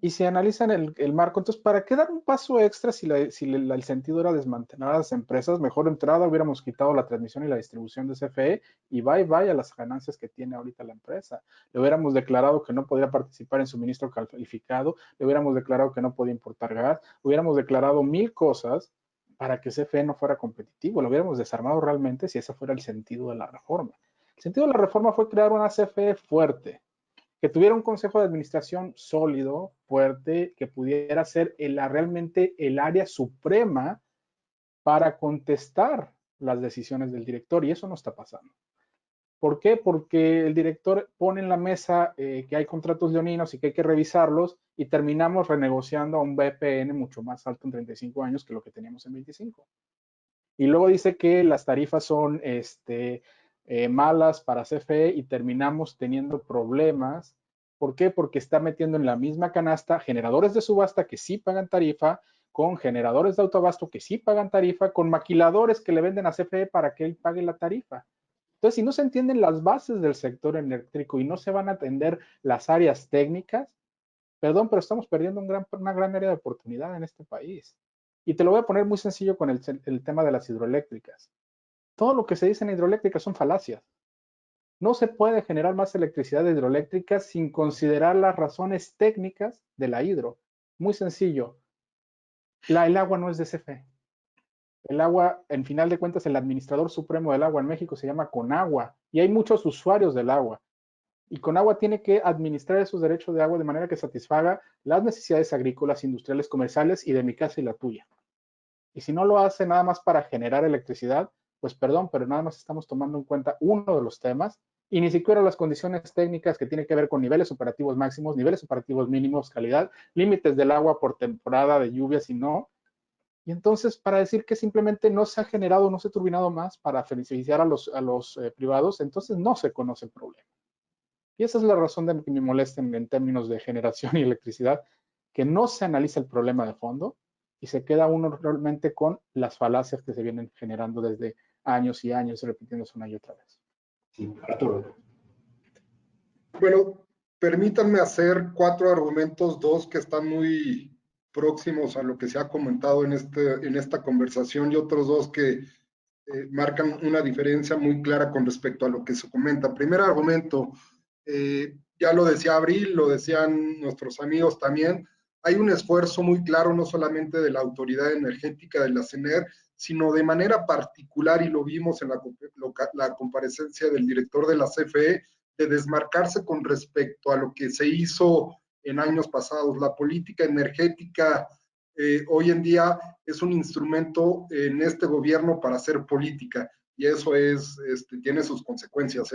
y se analiza en el marco. Entonces, ¿para qué dar un paso extra si el sentido era desmantelar a las empresas? Mejor entrada hubiéramos quitado la transmisión y la distribución de CFE y bye a las ganancias que tiene ahorita la empresa. Le hubiéramos declarado que no podía participar en suministro calificado, le hubiéramos declarado que no podía importar gas, hubiéramos declarado 1000 cosas para que CFE no fuera competitivo. Lo hubiéramos desarmado realmente si ese fuera el sentido de la reforma. El sentido de la reforma fue crear una CFE fuerte, que tuviera un consejo de administración sólido, fuerte, que pudiera ser realmente el área suprema para contestar las decisiones del director, y eso no está pasando. ¿Por qué? Porque el director pone en la mesa que hay contratos leoninos y que hay que revisarlos y terminamos renegociando a un BPN mucho más alto en 35 años que lo que teníamos en 25. Y luego dice que las tarifas son malas para CFE y terminamos teniendo problemas. ¿Por qué? Porque está metiendo en la misma canasta generadores de subasta que sí pagan tarifa, con generadores de autoabasto que sí pagan tarifa, con maquiladores que le venden a CFE para que él pague la tarifa. Entonces, si no se entienden las bases del sector eléctrico y no se van a atender las áreas técnicas, perdón, pero estamos perdiendo una gran área de oportunidad en este país. Y te lo voy a poner muy sencillo con el tema de las hidroeléctricas. Todo lo que se dice en hidroeléctricas son falacias. No se puede generar más electricidad de hidroeléctricas sin considerar las razones técnicas de la hidro. Muy sencillo. El agua no es de CFE. El agua, en final de cuentas, el administrador supremo del agua en México se llama Conagua y hay muchos usuarios del agua. Y Conagua tiene que administrar esos derechos de agua de manera que satisfaga las necesidades agrícolas, industriales, comerciales y de mi casa y la tuya. Y si no lo hace nada más para generar electricidad, pues perdón, pero nada más estamos tomando en cuenta uno de los temas y ni siquiera las condiciones técnicas que tienen que ver con niveles operativos máximos, niveles operativos mínimos, calidad, límites del agua por temporada de lluvias y no. Y entonces, para decir que simplemente no se ha generado, no se ha turbinado más para beneficiar a los privados, entonces no se conoce el problema. Y esa es la razón de que me molesten en términos de generación y electricidad, que no se analiza el problema de fondo y se queda uno realmente con las falacias que se vienen generando desde años y años, repitiéndose una y otra vez. Sí, Arturo. Bueno, permítanme hacer 4 argumentos, 2 que están muy próximos a lo que se ha comentado en esta conversación y otros 2 que marcan una diferencia muy clara con respecto a lo que se comenta. Primer argumento, ya lo decía Abril, lo decían nuestros amigos también, hay un esfuerzo muy claro no solamente de la Autoridad Energética de la CENER, sino de manera particular, y lo vimos en la comparecencia del director de la CFE, de desmarcarse con respecto a lo que se hizo en años pasados. La política energética hoy en día es un instrumento en este gobierno para hacer política y eso tiene sus consecuencias.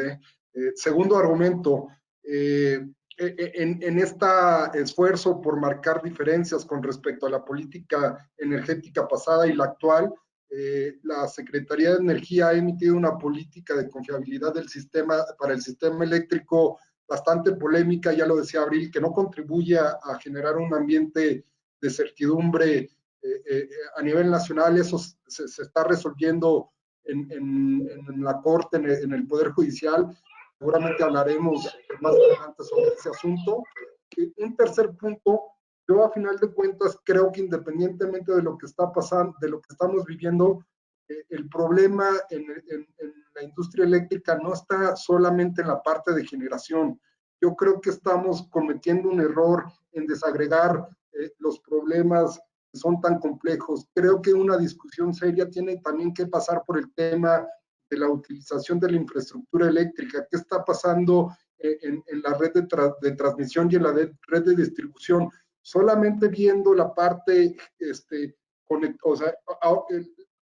Segundo argumento, en este esfuerzo por marcar diferencias con respecto a la política energética pasada y la actual, la Secretaría de Energía ha emitido una política de confiabilidad del sistema para el sistema eléctrico bastante polémica, ya lo decía Abril, que no contribuye a generar un ambiente de certidumbre a nivel nacional. Eso se está resolviendo en la Corte, en el Poder Judicial. Seguramente hablaremos más adelante sobre ese asunto. Un tercer punto, yo a final de cuentas creo que independientemente de lo que está pasando, de lo que estamos viviendo, el problema en la industria eléctrica no está solamente en la parte de generación. Yo creo que estamos cometiendo un error en desagregar los problemas que son tan complejos. Creo que una discusión seria tiene también que pasar por el tema de la utilización de la infraestructura eléctrica. ¿Qué está pasando en la red de transmisión y en la red de distribución? Solamente viendo la parte,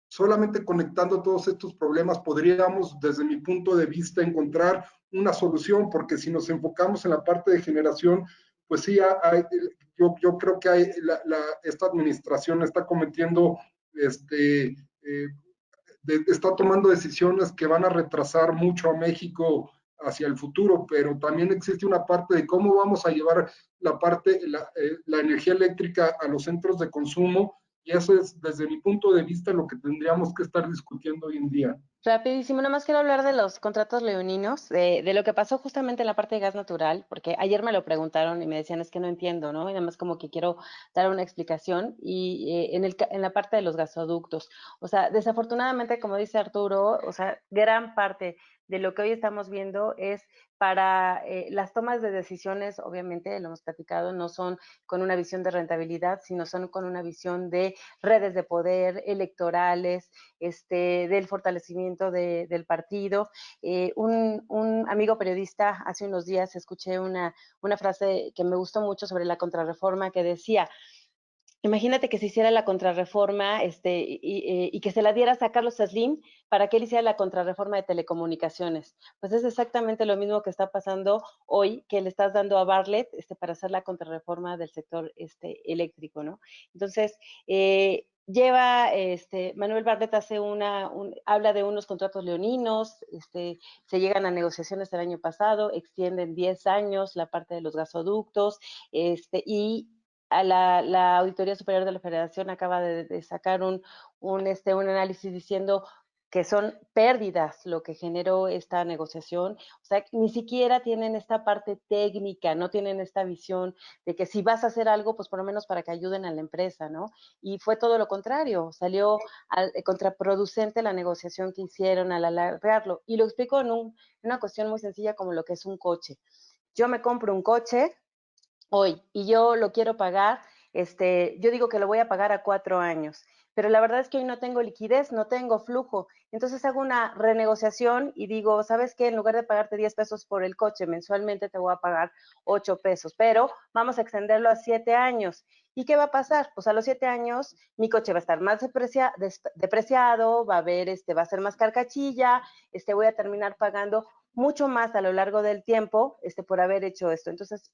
solamente conectando todos estos problemas podríamos, desde mi punto de vista, encontrar una solución, porque si nos enfocamos en la parte de generación, pues sí, yo creo que esta administración está cometiendo, está tomando decisiones que van a retrasar mucho a México hacia el futuro, pero también existe una parte de cómo vamos a llevar la energía eléctrica a los centros de consumo Y eso es, desde mi punto de vista, lo que tendríamos que estar discutiendo hoy en día. Rapidísimo, nada más quiero hablar de los contratos leoninos, de lo que pasó justamente en la parte de gas natural, porque ayer me lo preguntaron y me decían, es que no entiendo, ¿no? Y nada más como que quiero dar una explicación y en la parte de los gasoductos. O sea, desafortunadamente, como dice Arturo, o sea, gran parte de lo que hoy estamos viendo es para las tomas de decisiones, obviamente, lo hemos platicado, no son con una visión de rentabilidad, sino son con una visión de redes de poder, electorales, del fortalecimiento del partido. Un amigo periodista hace unos días escuché una frase que me gustó mucho sobre la contrarreforma que decía, imagínate que se hiciera la contrarreforma y que se la dieras a Carlos Slim para que él hiciera la contrarreforma de telecomunicaciones. Pues es exactamente lo mismo que está pasando hoy, que le estás dando a Bartlett para hacer la contrarreforma del sector eléctrico, ¿no? Entonces, Manuel Bartlett habla de unos contratos leoninos, se llegan a negociaciones el año pasado, extienden 10 años la parte de los gasoductos, y a la Auditoría Superior de la Federación acaba de sacar un análisis diciendo que son pérdidas lo que generó esta negociación. O sea, ni siquiera tienen esta parte técnica, no tienen esta visión de que si vas a hacer algo, pues por lo menos para que ayuden a la empresa, ¿no? Y fue todo lo contrario, salió contraproducente la negociación que hicieron al alargarlo. Y lo explico en una cuestión muy sencilla como lo que es un coche. Yo me compro un coche hoy y yo lo quiero pagar, yo digo que lo voy a pagar a 4 años, pero la verdad es que hoy no tengo liquidez, no tengo flujo, entonces hago una renegociación y digo, ¿sabes qué? En lugar de pagarte 10 pesos por el coche, mensualmente te voy a pagar 8 pesos, pero vamos a extenderlo a 7 años. ¿Y qué va a pasar? Pues a los 7 años mi coche va a estar más depreciado, va a haber, va a ser más carcachilla, voy a terminar pagando mucho más a lo largo del tiempo por haber hecho esto. Entonces,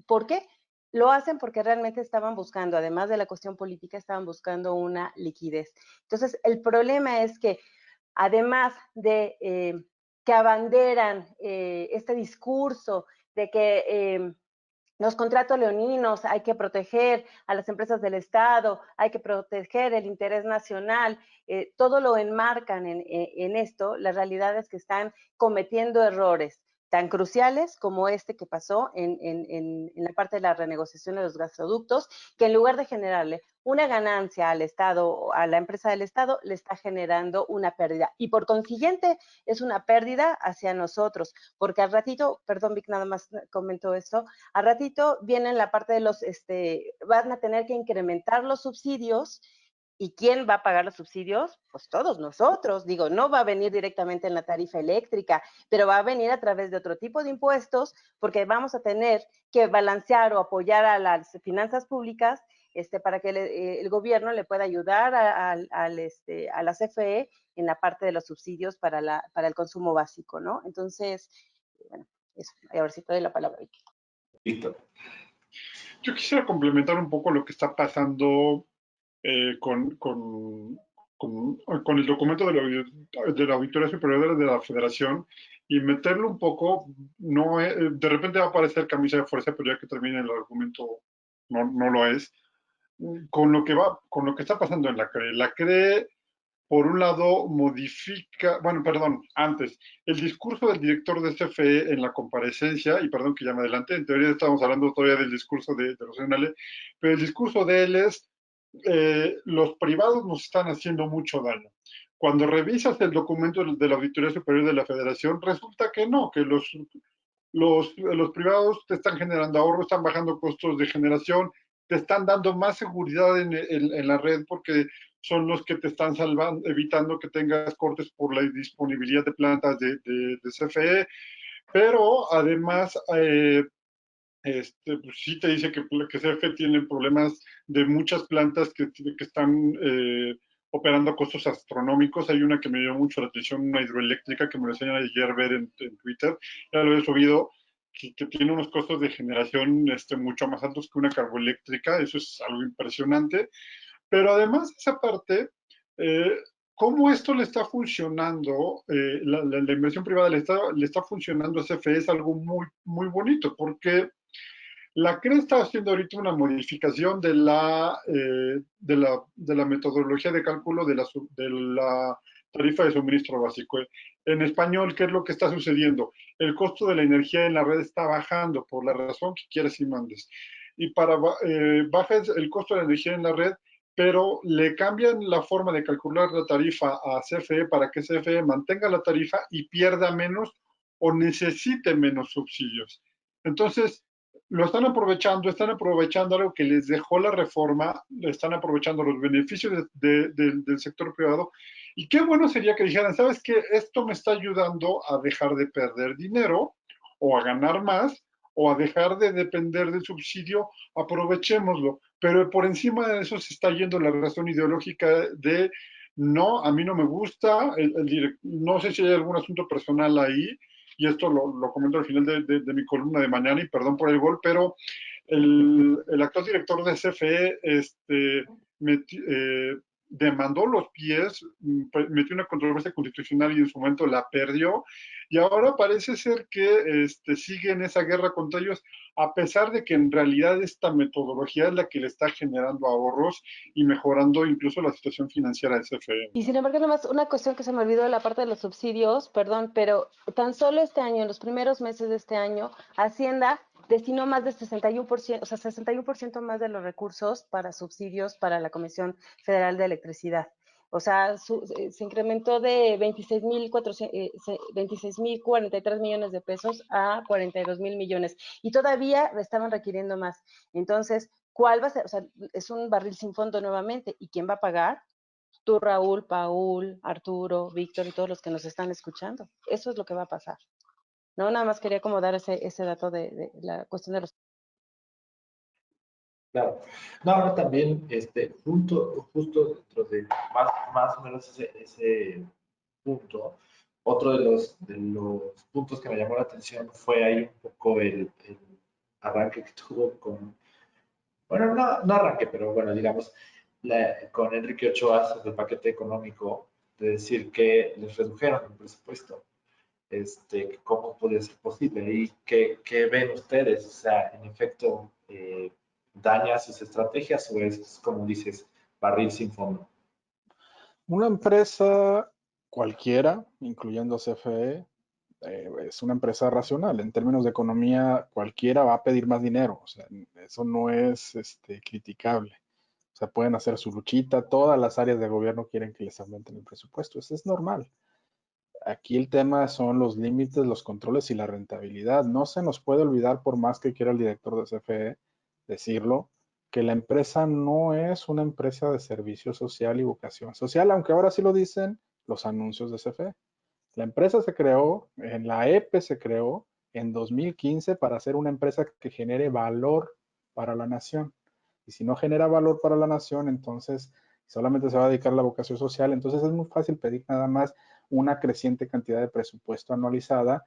¿por qué? Lo hacen porque realmente estaban buscando, además de la cuestión política, estaban buscando una liquidez. Entonces, el problema es que, además de que abanderan este discurso de que los contratos leoninos, hay que proteger a las empresas del Estado, hay que proteger el interés nacional, todo lo enmarcan en esto, la realidad es que están cometiendo errores tan cruciales como que pasó en la parte de la renegociación de los gasoductos, que en lugar de generarle una ganancia al Estado, a la empresa del Estado, le está generando una pérdida. Y por consiguiente, es una pérdida hacia nosotros, porque al ratito, perdón, Vic, nada más comentó esto, al ratito viene la parte de van a tener que incrementar los subsidios. ¿Y quién va a pagar los subsidios? Pues todos nosotros. Digo, no va a venir directamente en la tarifa eléctrica, pero va a venir a través de otro tipo de impuestos, porque vamos a tener que balancear o apoyar a las finanzas públicas para que el gobierno le pueda ayudar a la CFE en la parte de los subsidios para el consumo básico, ¿no? Entonces, bueno, eso. A ver si te doy la palabra, Vicky. Víctor. Yo quisiera complementar un poco lo que está pasando con el documento de la Auditoría Superior de la Federación y meterlo un poco, no de repente va a parecer camisa de fuerza, pero ya que termine el argumento no lo es, con lo que está pasando en la CRE. La CRE, por un lado, modifica, bueno, perdón, antes, el discurso del director de CFE en la comparecencia, y perdón que ya me adelante, en teoría estamos hablando todavía del discurso de Rocío Nale, pero el discurso de él es, los privados nos están haciendo mucho daño. Cuando revisas el documento de la Auditoría Superior de la Federación, resulta que no, que los privados te están generando ahorro, están bajando costos de generación, te están dando más seguridad en la red porque son los que te están salvando, evitando que tengas cortes por la disponibilidad de plantas de CFE, pero además pues sí te dice que CFE tiene problemas de muchas plantas que están operando a costos astronómicos. Hay una que me dio mucho la atención, una hidroeléctrica que me lo enseñaron ayer ver en Twitter, ya lo he subido, que tiene unos costos de generación mucho más altos que una carboeléctrica. Eso es algo impresionante. Pero además de esa parte, cómo esto le está funcionando, la inversión privada le está funcionando a CFE es algo muy, muy bonito, porque La CRE está haciendo ahorita una modificación de la metodología de cálculo de la tarifa de suministro básico. En español, ¿qué es lo que está sucediendo? El costo de la energía en la red está bajando por la razón que quieras y mandes. Y para bajar el costo de la energía en la red, pero le cambian la forma de calcular la tarifa a CFE para que CFE mantenga la tarifa y pierda menos o necesite menos subsidios. Entonces, están aprovechando algo que les dejó la reforma, están aprovechando los beneficios del sector privado. Y qué bueno sería que dijeran, ¿sabes qué? Esto me está ayudando a dejar de perder dinero o a ganar más o a dejar de depender del subsidio, aprovechémoslo. Pero por encima de eso se está yendo la razón ideológica de no, a mí no me gusta, no sé si hay algún asunto personal ahí, y esto lo comento al final de mi columna de mañana, y perdón por el gol, pero el actual director de CFE demandó los pies, metió una controversia constitucional y en su momento la perdió, y ahora parece ser que sigue en esa guerra contra ellos, a pesar de que en realidad esta metodología es la que le está generando ahorros y mejorando incluso la situación financiera de CFE. Y sin embargo, nomás una cuestión que se me olvidó de la parte de los subsidios, perdón, pero tan solo este año, en los primeros meses de este año, Hacienda destinó más de 61%, o sea, 61% más de los recursos para subsidios para la Comisión Federal de Electricidad. O sea, se incrementó de 26,043 millones de pesos a 42,000 millones. Y todavía estaban requiriendo más. Entonces, ¿cuál va a ser? O sea, es un barril sin fondo nuevamente. ¿Y quién va a pagar? Tú, Raúl, Paul, Arturo, Víctor y todos los que nos están escuchando. Eso es lo que va a pasar. No, nada más quería como dar ese dato de la cuestión de los... Claro. No, ahora también, justo dentro de más o menos ese punto, otro de los puntos que me llamó la atención fue ahí un poco el arranque que tuvo con, bueno, no arranque, pero bueno, digamos, con Enrique Ochoa sobre el paquete económico, de decir que les redujeron el presupuesto. ¿Cómo podía ser posible? ¿Y qué ven ustedes? O sea, en efecto, ¿daña sus estrategias o es, como dices, barril sin fondo? Una empresa cualquiera, incluyendo CFE, es una empresa racional. En términos de economía, cualquiera va a pedir más dinero. O sea, eso no es criticable. O sea, pueden hacer su luchita. Todas las áreas de gobierno quieren que les aumenten el presupuesto. Eso es normal. Aquí el tema son los límites, los controles y la rentabilidad. No se nos puede olvidar, por más que quiera el director de CFE decirlo, que la empresa no es una empresa de servicio social y vocación social, aunque ahora sí lo dicen los anuncios de CFE. La empresa se creó, en la EPE se creó en 2015 para ser una empresa que genere valor para la nación. Y si no genera valor para la nación, entonces solamente se va a dedicar a la vocación social. Entonces es muy fácil pedir nada más una creciente cantidad de presupuesto anualizada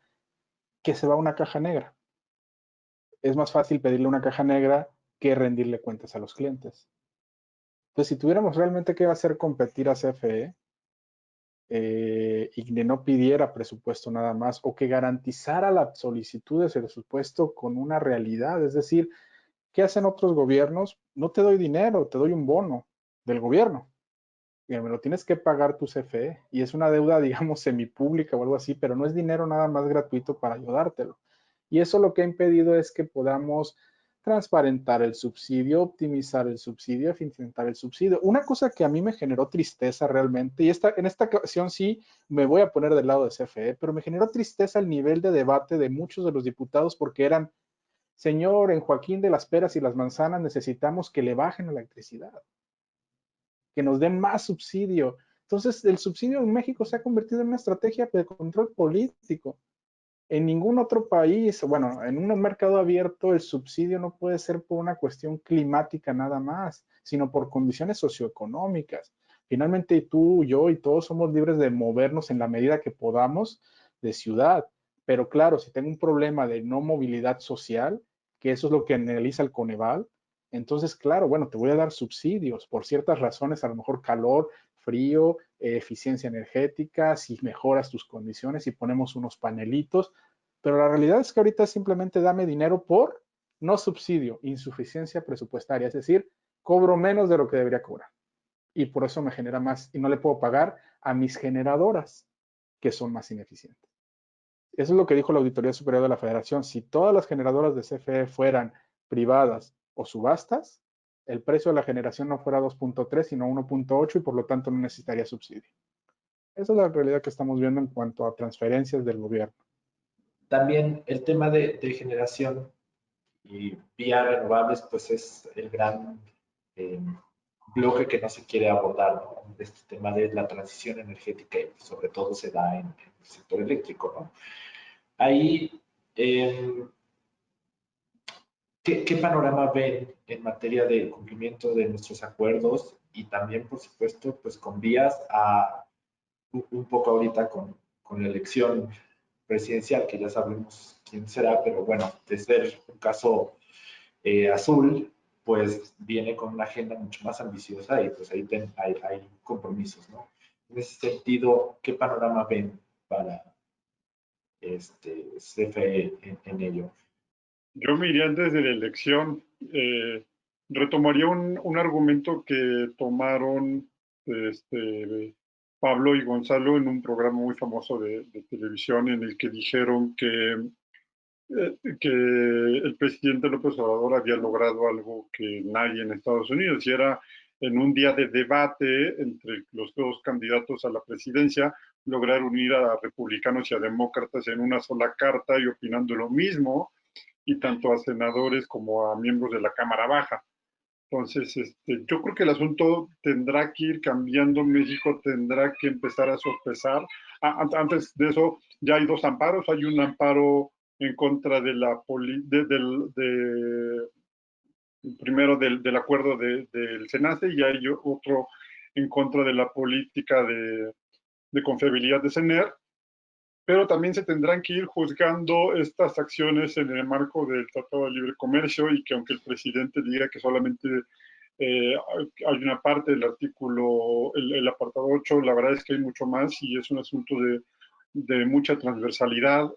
que se va a una caja negra. Es más fácil pedirle una caja negra que rendirle cuentas a los clientes. Entonces, si tuviéramos realmente que hacer competir a CFE y que no pidiera presupuesto nada más o que garantizara la solicitud de ese presupuesto con una realidad, es decir, ¿qué hacen otros gobiernos? No te doy dinero, te doy un bono del gobierno. Me lo tienes que pagar tu CFE y es una deuda, digamos, semipública o algo así, pero no es dinero nada más gratuito para ayudártelo. Y eso lo que ha impedido es que podamos transparentar el subsidio, optimizar el subsidio, eficientar el subsidio. Una cosa que a mí me generó tristeza realmente, y en esta ocasión sí me voy a poner del lado de CFE, pero me generó tristeza el nivel de debate de muchos de los diputados porque eran, señor, en Joaquín de las Peras y las Manzanas necesitamos que le bajen a la electricidad, que nos den más subsidio. Entonces, el subsidio en México se ha convertido en una estrategia de control político. En ningún otro país, bueno, en un mercado abierto, el subsidio no puede ser por una cuestión climática nada más, sino por condiciones socioeconómicas. Finalmente, tú, yo y todos somos libres de movernos en la medida que podamos de ciudad. Pero claro, si tengo un problema de no movilidad social, que eso es lo que analiza el Coneval, entonces, claro, bueno, te voy a dar subsidios por ciertas razones, a lo mejor calor, frío, eficiencia energética, si mejoras tus condiciones y ponemos unos panelitos, pero la realidad es que ahorita simplemente dame dinero por no subsidio, insuficiencia presupuestaria, es decir, cobro menos de lo que debería cobrar. Y por eso me genera más y no le puedo pagar a mis generadoras, que son más ineficientes. Eso es lo que dijo la Auditoría Superior de la Federación. Si todas las generadoras de CFE fueran privadas o subastas, el precio de la generación no fuera 2.3, sino 1.8 y por lo tanto no necesitaría subsidio. Esa es la realidad que estamos viendo en cuanto a transferencias del gobierno. También el tema de generación y vías renovables, pues es el gran eh, bloque que no se quiere abordar, ¿no? Este tema de la transición energética y sobre todo se da en el sector eléctrico, ¿no? Ahí, ¿qué panorama ven en materia de cumplimiento de nuestros acuerdos y también, por supuesto, pues con vías a un poco ahorita con la elección presidencial, que ya sabemos quién será, pero bueno, de ser un caso azul, pues viene con una agenda mucho más ambiciosa y pues ahí hay compromisos, ¿no? En ese sentido, ¿qué panorama ven para CFE en ello? Yo me iría antes de la elección. Retomaría un argumento que tomaron Pablo y Gonzalo en un programa muy famoso de televisión en el que dijeron que el presidente López Obrador había logrado algo que nadie en Estados Unidos, y era en un día de debate entre los dos candidatos a la presidencia, lograr unir a republicanos y a demócratas en una sola carta y opinando lo mismo, y tanto a senadores como a miembros de la Cámara Baja. Entonces, yo creo que el asunto tendrá que ir cambiando. México tendrá que empezar a sopesar. Antes de eso, ya hay dos amparos. Hay un amparo en contra de la primero del acuerdo del SENACE, y hay otro en contra de la política de confiabilidad de CENER, pero también se tendrán que ir juzgando estas acciones en el marco del Tratado de Libre Comercio, y que aunque el presidente diga que solamente hay una parte del artículo, el apartado 8, la verdad es que hay mucho más y es un asunto de mucha transversalidad,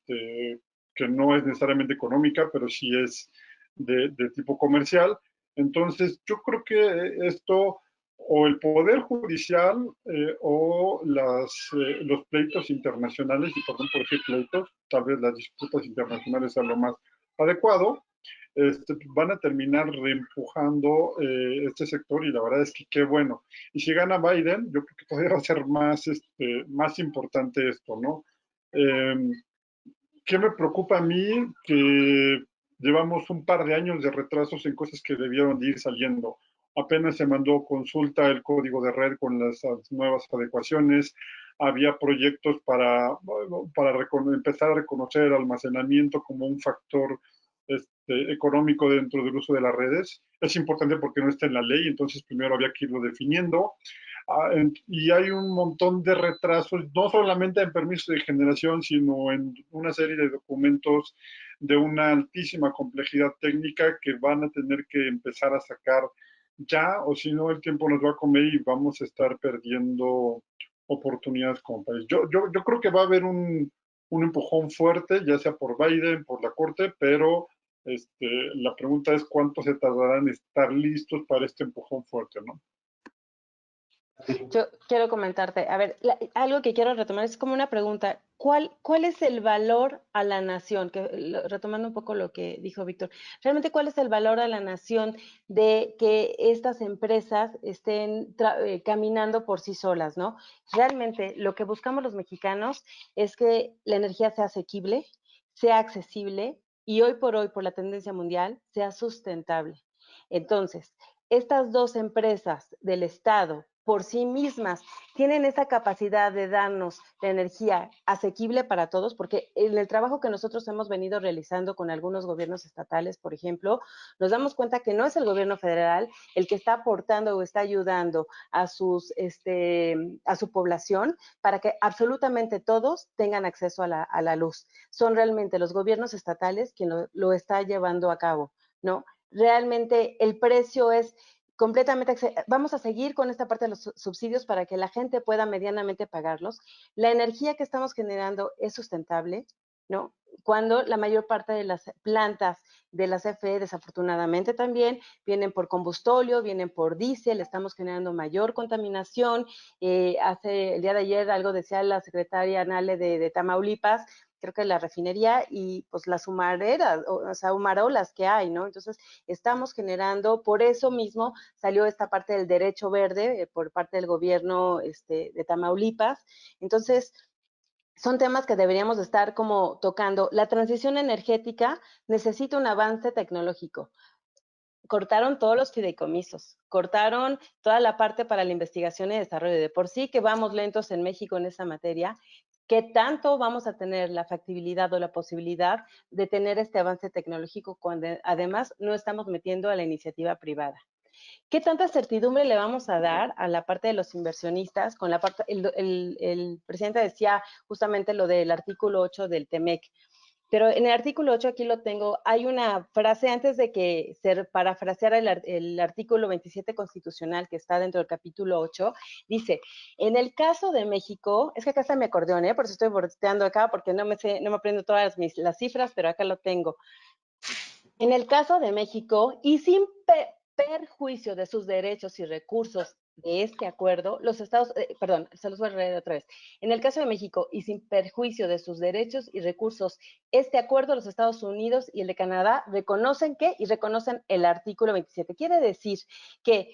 que no es necesariamente económica, pero sí es de tipo comercial. Entonces, yo creo que esto, o el Poder Judicial o los pleitos internacionales, y perdón por decir pleitos, tal vez las disputas internacionales sean lo más adecuado, van a terminar reempujando este sector, y la verdad es que qué bueno. Y si gana Biden, yo creo que todavía va a ser más importante esto, ¿no? ¿Qué me preocupa a mí? Que llevamos un par de años de retrasos en cosas que debieron de ir saliendo. Apenas se mandó consulta el código de red con las nuevas adecuaciones. Había proyectos para empezar a reconocer el almacenamiento como un factor económico dentro del uso de las redes. Es importante porque no está en la ley, entonces primero había que irlo definiendo. Y hay un montón de retrasos, no solamente en permisos de generación, sino en una serie de documentos de una altísima complejidad técnica que van a tener que empezar a sacar ya, o si no el tiempo nos va a comer y vamos a estar perdiendo oportunidades como país. Yo creo que va a haber un empujón fuerte, ya sea por Biden, por la Corte, pero la pregunta es cuánto se tardarán en estar listos para este empujón fuerte, ¿no? Yo quiero comentarte, a ver, algo que quiero retomar es como una pregunta. ¿Cuál es el valor a la nación? Retomando un poco lo que dijo Víctor, realmente, ¿cuál es el valor a la nación de que estas empresas estén caminando por sí solas, ¿no? Realmente, lo que buscamos los mexicanos es que la energía sea asequible, sea accesible y hoy, por la tendencia mundial, sea sustentable. Entonces, estas dos empresas del Estado, por sí mismas, tienen esa capacidad de darnos la energía asequible para todos, porque en el trabajo que nosotros hemos venido realizando con algunos gobiernos estatales, por ejemplo, nos damos cuenta que no es el gobierno federal el que está aportando o está ayudando a su población para que absolutamente todos tengan acceso a la luz. Son realmente los gobiernos estatales quienes lo están llevando a cabo, ¿no? Realmente el precio es completamente, vamos a seguir con esta parte de los subsidios para que la gente pueda medianamente pagarlos. La energía que estamos generando es sustentable, ¿no? Cuando la mayor parte de las plantas de la CFE, desafortunadamente también, vienen por combustóleo, vienen por diésel, estamos generando mayor contaminación. El día de ayer algo decía la secretaria Nale de Tamaulipas, creo que la refinería y pues las humareras, o sea, humarolas que hay, ¿no? Entonces, estamos generando, por eso mismo salió esta parte del derecho verde por parte del gobierno de Tamaulipas. Entonces, son temas que deberíamos estar como tocando. La transición energética necesita un avance tecnológico. Cortaron todos los fideicomisos, cortaron toda la parte para la investigación y desarrollo. De por sí que vamos lentos en México en esa materia, ¿qué tanto vamos a tener la factibilidad o la posibilidad de tener este avance tecnológico cuando además no estamos metiendo a la iniciativa privada? ¿Qué tanta certidumbre le vamos a dar a la parte de los inversionistas? Con la parte, el presidente decía justamente lo del artículo 8 del TEMEC, pero en el artículo 8, aquí lo tengo, hay una frase antes de que se parafraseara el artículo 27 constitucional que está dentro del capítulo 8, dice, en el caso de México, es que acá está mi acordeón, por eso estoy volteando acá, porque no me aprendo todas las cifras, pero acá lo tengo. En el caso de México, y sin perjuicio de sus derechos y recursos de este acuerdo, los estados, perdón, se los voy a leer otra vez. En el caso de México, y sin perjuicio de sus derechos y recursos, este acuerdo, los Estados Unidos y el de Canadá reconocen que, y reconocen el artículo 27. Quiere decir que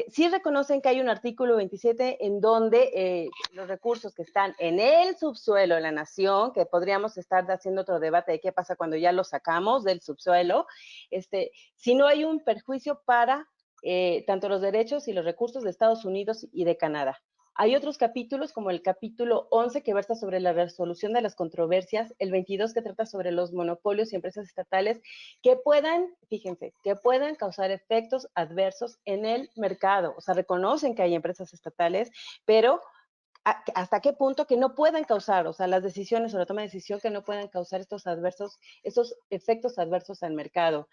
sí reconocen que hay un artículo 27 en donde los recursos que están en el subsuelo de la nación, que podríamos estar haciendo otro debate de qué pasa cuando ya lo sacamos del subsuelo, si no hay un perjuicio para tanto los derechos y los recursos de Estados Unidos y de Canadá. Hay otros capítulos, como el capítulo 11, que versa sobre la resolución de las controversias, el 22, que trata sobre los monopolios y empresas estatales que puedan, fíjense, que puedan causar efectos adversos en el mercado. O sea, reconocen que hay empresas estatales, pero hasta qué punto que no puedan causar, o sea, las decisiones o la toma de decisión que no puedan causar estos efectos adversos al mercado.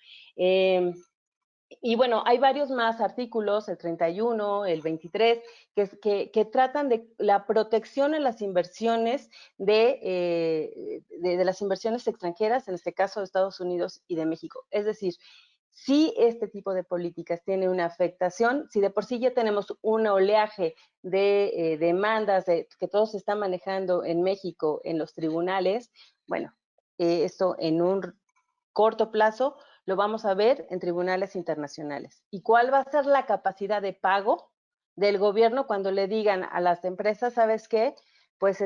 Y bueno, hay varios más artículos, el 31, el 23, que tratan de la protección en las inversiones de las inversiones extranjeras, en este caso de Estados Unidos y de México. Es decir, si este tipo de políticas tiene una afectación, si de por sí ya tenemos un oleaje de demandas que todos se están manejando en México en los tribunales, bueno, esto en un corto plazo lo vamos a ver en tribunales internacionales. ¿Y cuál va a ser la capacidad de pago del gobierno cuando le digan a las empresas, ¿sabes qué? Pues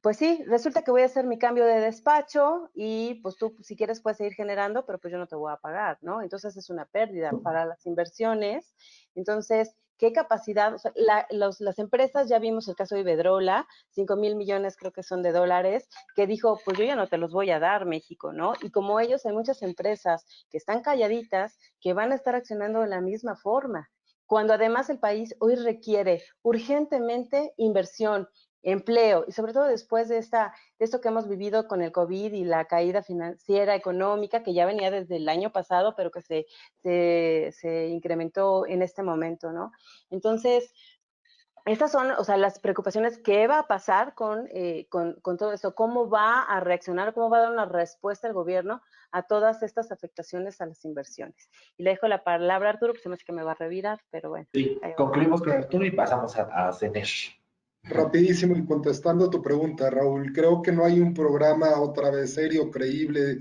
pues sí, resulta que voy a hacer mi cambio de despacho y pues tú si quieres puedes seguir generando, pero pues yo no te voy a pagar, ¿no? Entonces es una pérdida para las inversiones. Entonces, ¿qué capacidad? O sea, las empresas, ya vimos el caso de Iberdrola, 5,000 millones creo que son de dólares, que dijo, pues yo ya no te los voy a dar, México, ¿no? Y como ellos, hay muchas empresas que están calladitas, que van a estar accionando de la misma forma, cuando además el país hoy requiere urgentemente inversión, empleo, y sobre todo después de esto que hemos vivido con el COVID y la caída financiera, económica, que ya venía desde el año pasado, pero que se incrementó en este momento, ¿no? Entonces, estas son, o sea, las preocupaciones. ¿Qué va a pasar con todo esto? ¿Cómo va a reaccionar? ¿Cómo va a dar una respuesta el gobierno a todas estas afectaciones a las inversiones? Y le dejo la palabra a Arturo, que se me hace que me va a revirar, pero bueno. Sí, concluimos con Arturo y pasamos a Zener. Rapidísimo y contestando tu pregunta, Raúl, creo que no hay un programa otra vez serio, creíble,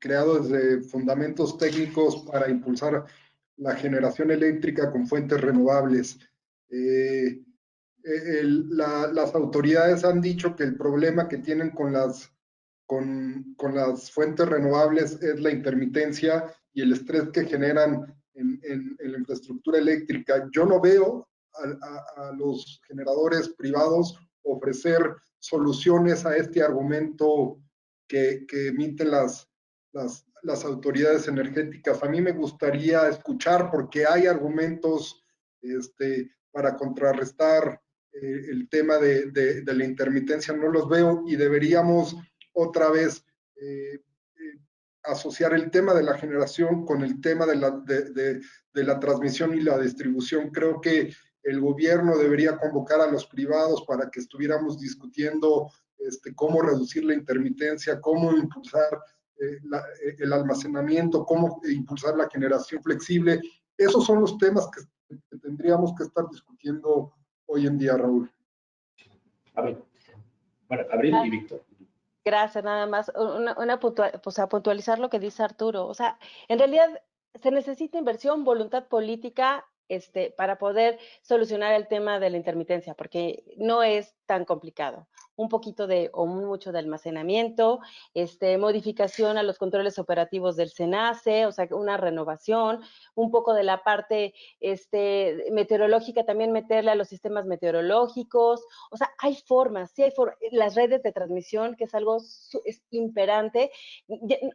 creado desde fundamentos técnicos para impulsar la generación eléctrica con fuentes renovables. Las autoridades han dicho que el problema que tienen con las fuentes renovables es la intermitencia y el estrés que generan en la infraestructura eléctrica. Yo no veo a los generadores privados ofrecer soluciones a este argumento que emiten las autoridades energéticas. A mí me gustaría escuchar, porque hay argumentos para contrarrestar el tema de la intermitencia, no los veo, y deberíamos otra vez asociar el tema de la generación con el tema de la transmisión y la distribución. Creo que el gobierno debería convocar a los privados para que estuviéramos discutiendo cómo reducir la intermitencia, cómo impulsar el almacenamiento, cómo impulsar la generación flexible. Esos son los temas que tendríamos que estar discutiendo hoy en día, Raúl. A ver, bueno, Abril y Víctor. Gracias, nada más. Puntualizar lo que dice Arturo. O sea, en realidad se necesita inversión, voluntad política, para poder solucionar el tema de la intermitencia, porque no es tan complicado. Un poquito o mucho de almacenamiento, modificación a los controles operativos del SENACE, o sea, una renovación, un poco de la parte meteorológica, también meterle a los sistemas meteorológicos. O sea, hay formas, sí hay formas. Las redes de transmisión, que es algo es imperante.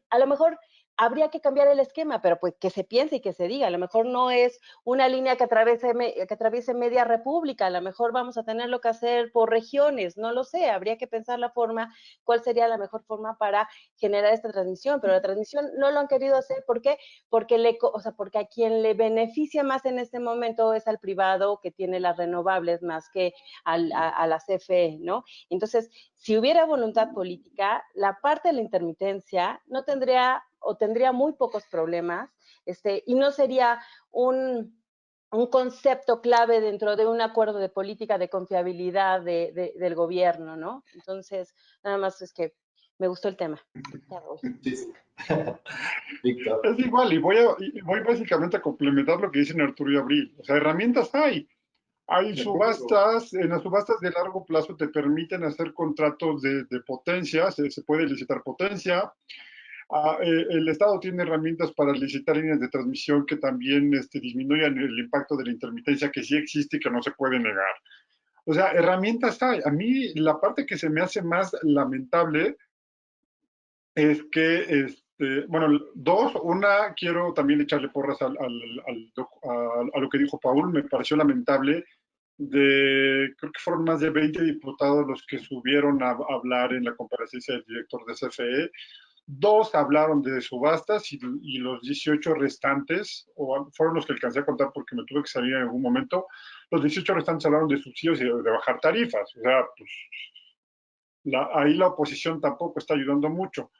A lo mejor habría que cambiar el esquema, pero pues que se piense y que se diga. A lo mejor no es una línea que atraviese media república, a lo mejor vamos a tenerlo que hacer por regiones, no lo sé, habría que pensar la forma, cuál sería la mejor forma para generar esta transmisión, pero la transmisión no lo han querido hacer, ¿por qué? Porque a quien le beneficia más en este momento es al privado que tiene las renovables más que a la CFE, ¿no? Entonces, si hubiera voluntad política, la parte de la intermitencia no tendría o tendría muy pocos problemas, y no sería un concepto clave dentro de un acuerdo de política de confiabilidad del gobierno, ¿no? Entonces, nada más es que me gustó el tema. Sí, sí. Víctor. Es igual, y voy básicamente a complementar lo que dicen Arturo y Abril. O sea, herramientas hay. Hay subastas, en las subastas de largo plazo te permiten hacer contratos de potencia, se puede licitar potencia. El Estado tiene herramientas para licitar líneas de transmisión que también disminuyan el impacto de la intermitencia que sí existe y que no se puede negar. O sea, herramientas hay. A mí la parte que se me hace más lamentable es que, bueno, dos, una, quiero también echarle porras a lo que dijo Paul, me pareció lamentable. Creo que fueron más de 20 diputados los que subieron a hablar en la comparecencia del director de CFE. Dos hablaron de subastas y los 18 restantes, o fueron los que alcancé a contar porque me tuve que salir en algún momento, los 18 restantes hablaron de subsidios y de bajar tarifas. O sea, pues ahí la oposición tampoco está ayudando mucho.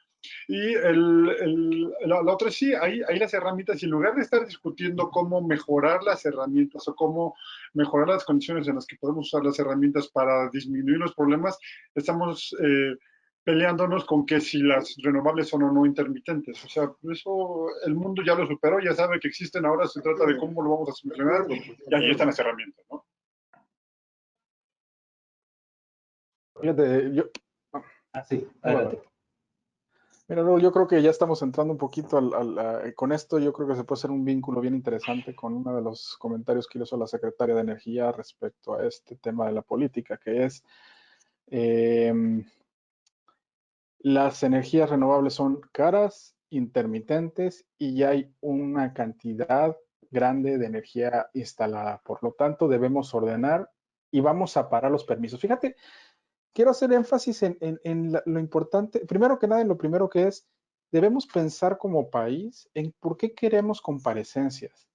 Y la otra sí, ahí las herramientas, y en lugar de estar discutiendo cómo mejorar las herramientas o cómo mejorar las condiciones en las que podemos usar las herramientas para disminuir los problemas, estamos peleándonos con que si las renovables son o no intermitentes. O sea, eso el mundo ya lo superó, ya sabe que existen, ahora se trata de cómo lo vamos a solucionar y ahí están las herramientas, ¿no? Fíjate, sí, adelante. Mira, luego yo creo que ya estamos entrando un poquito con esto. Yo creo que se puede hacer un vínculo bien interesante con uno de los comentarios que hizo la secretaria de Energía respecto a este tema de la política, que es las energías renovables son caras, intermitentes y ya hay una cantidad grande de energía instalada. Por lo tanto, debemos ordenar y vamos a parar los permisos. Fíjate, quiero hacer énfasis en lo importante, primero que nada, en lo primero que es, debemos pensar como país en por qué queremos comparecencias.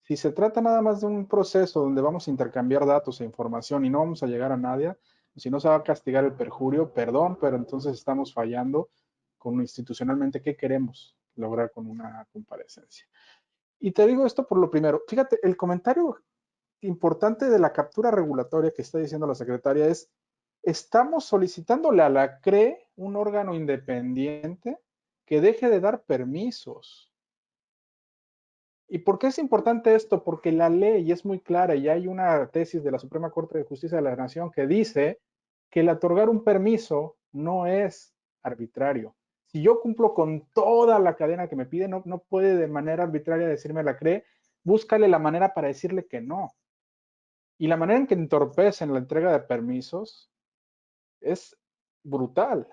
Si se trata nada más de un proceso donde vamos a intercambiar datos e información y no vamos a llegar a nadie, si no se va a castigar el perjurio, perdón, pero entonces estamos fallando con institucionalmente qué queremos lograr con una comparecencia. Y te digo esto por lo primero. Fíjate, el comentario importante de la captura regulatoria que está diciendo la secretaria es: estamos solicitándole a la CRE, un órgano independiente, que deje de dar permisos. ¿Y por qué es importante esto? Porque la ley es muy clara y hay una tesis de la Suprema Corte de Justicia de la Nación que dice que el otorgar un permiso no es arbitrario. Si yo cumplo con toda la cadena que me pide, no puede de manera arbitraria decirme a la CRE, búscale la manera para decirle que no. Y la manera en que entorpecen la entrega de permisos es brutal.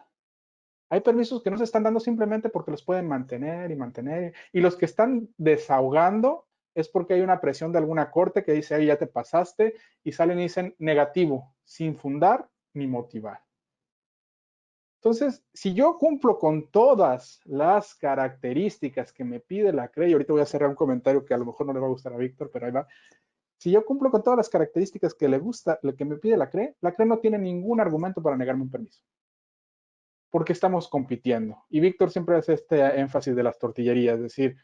Hay permisos que no se están dando simplemente porque los pueden mantener y mantener. Y los que están desahogando es porque hay una presión de alguna corte que dice, ahí ya te pasaste, y salen y dicen negativo, sin fundar ni motivar. Entonces, si yo cumplo con todas las características que me pide la CRE, y ahorita voy a cerrar un comentario que a lo mejor no le va a gustar a Víctor, pero ahí va. Si yo cumplo con todas las características que le gusta, lo que me pide la CRE no tiene ningún argumento para negarme un permiso. porque estamos compitiendo. Y Víctor siempre hace este énfasis de las tortillerías, es decir,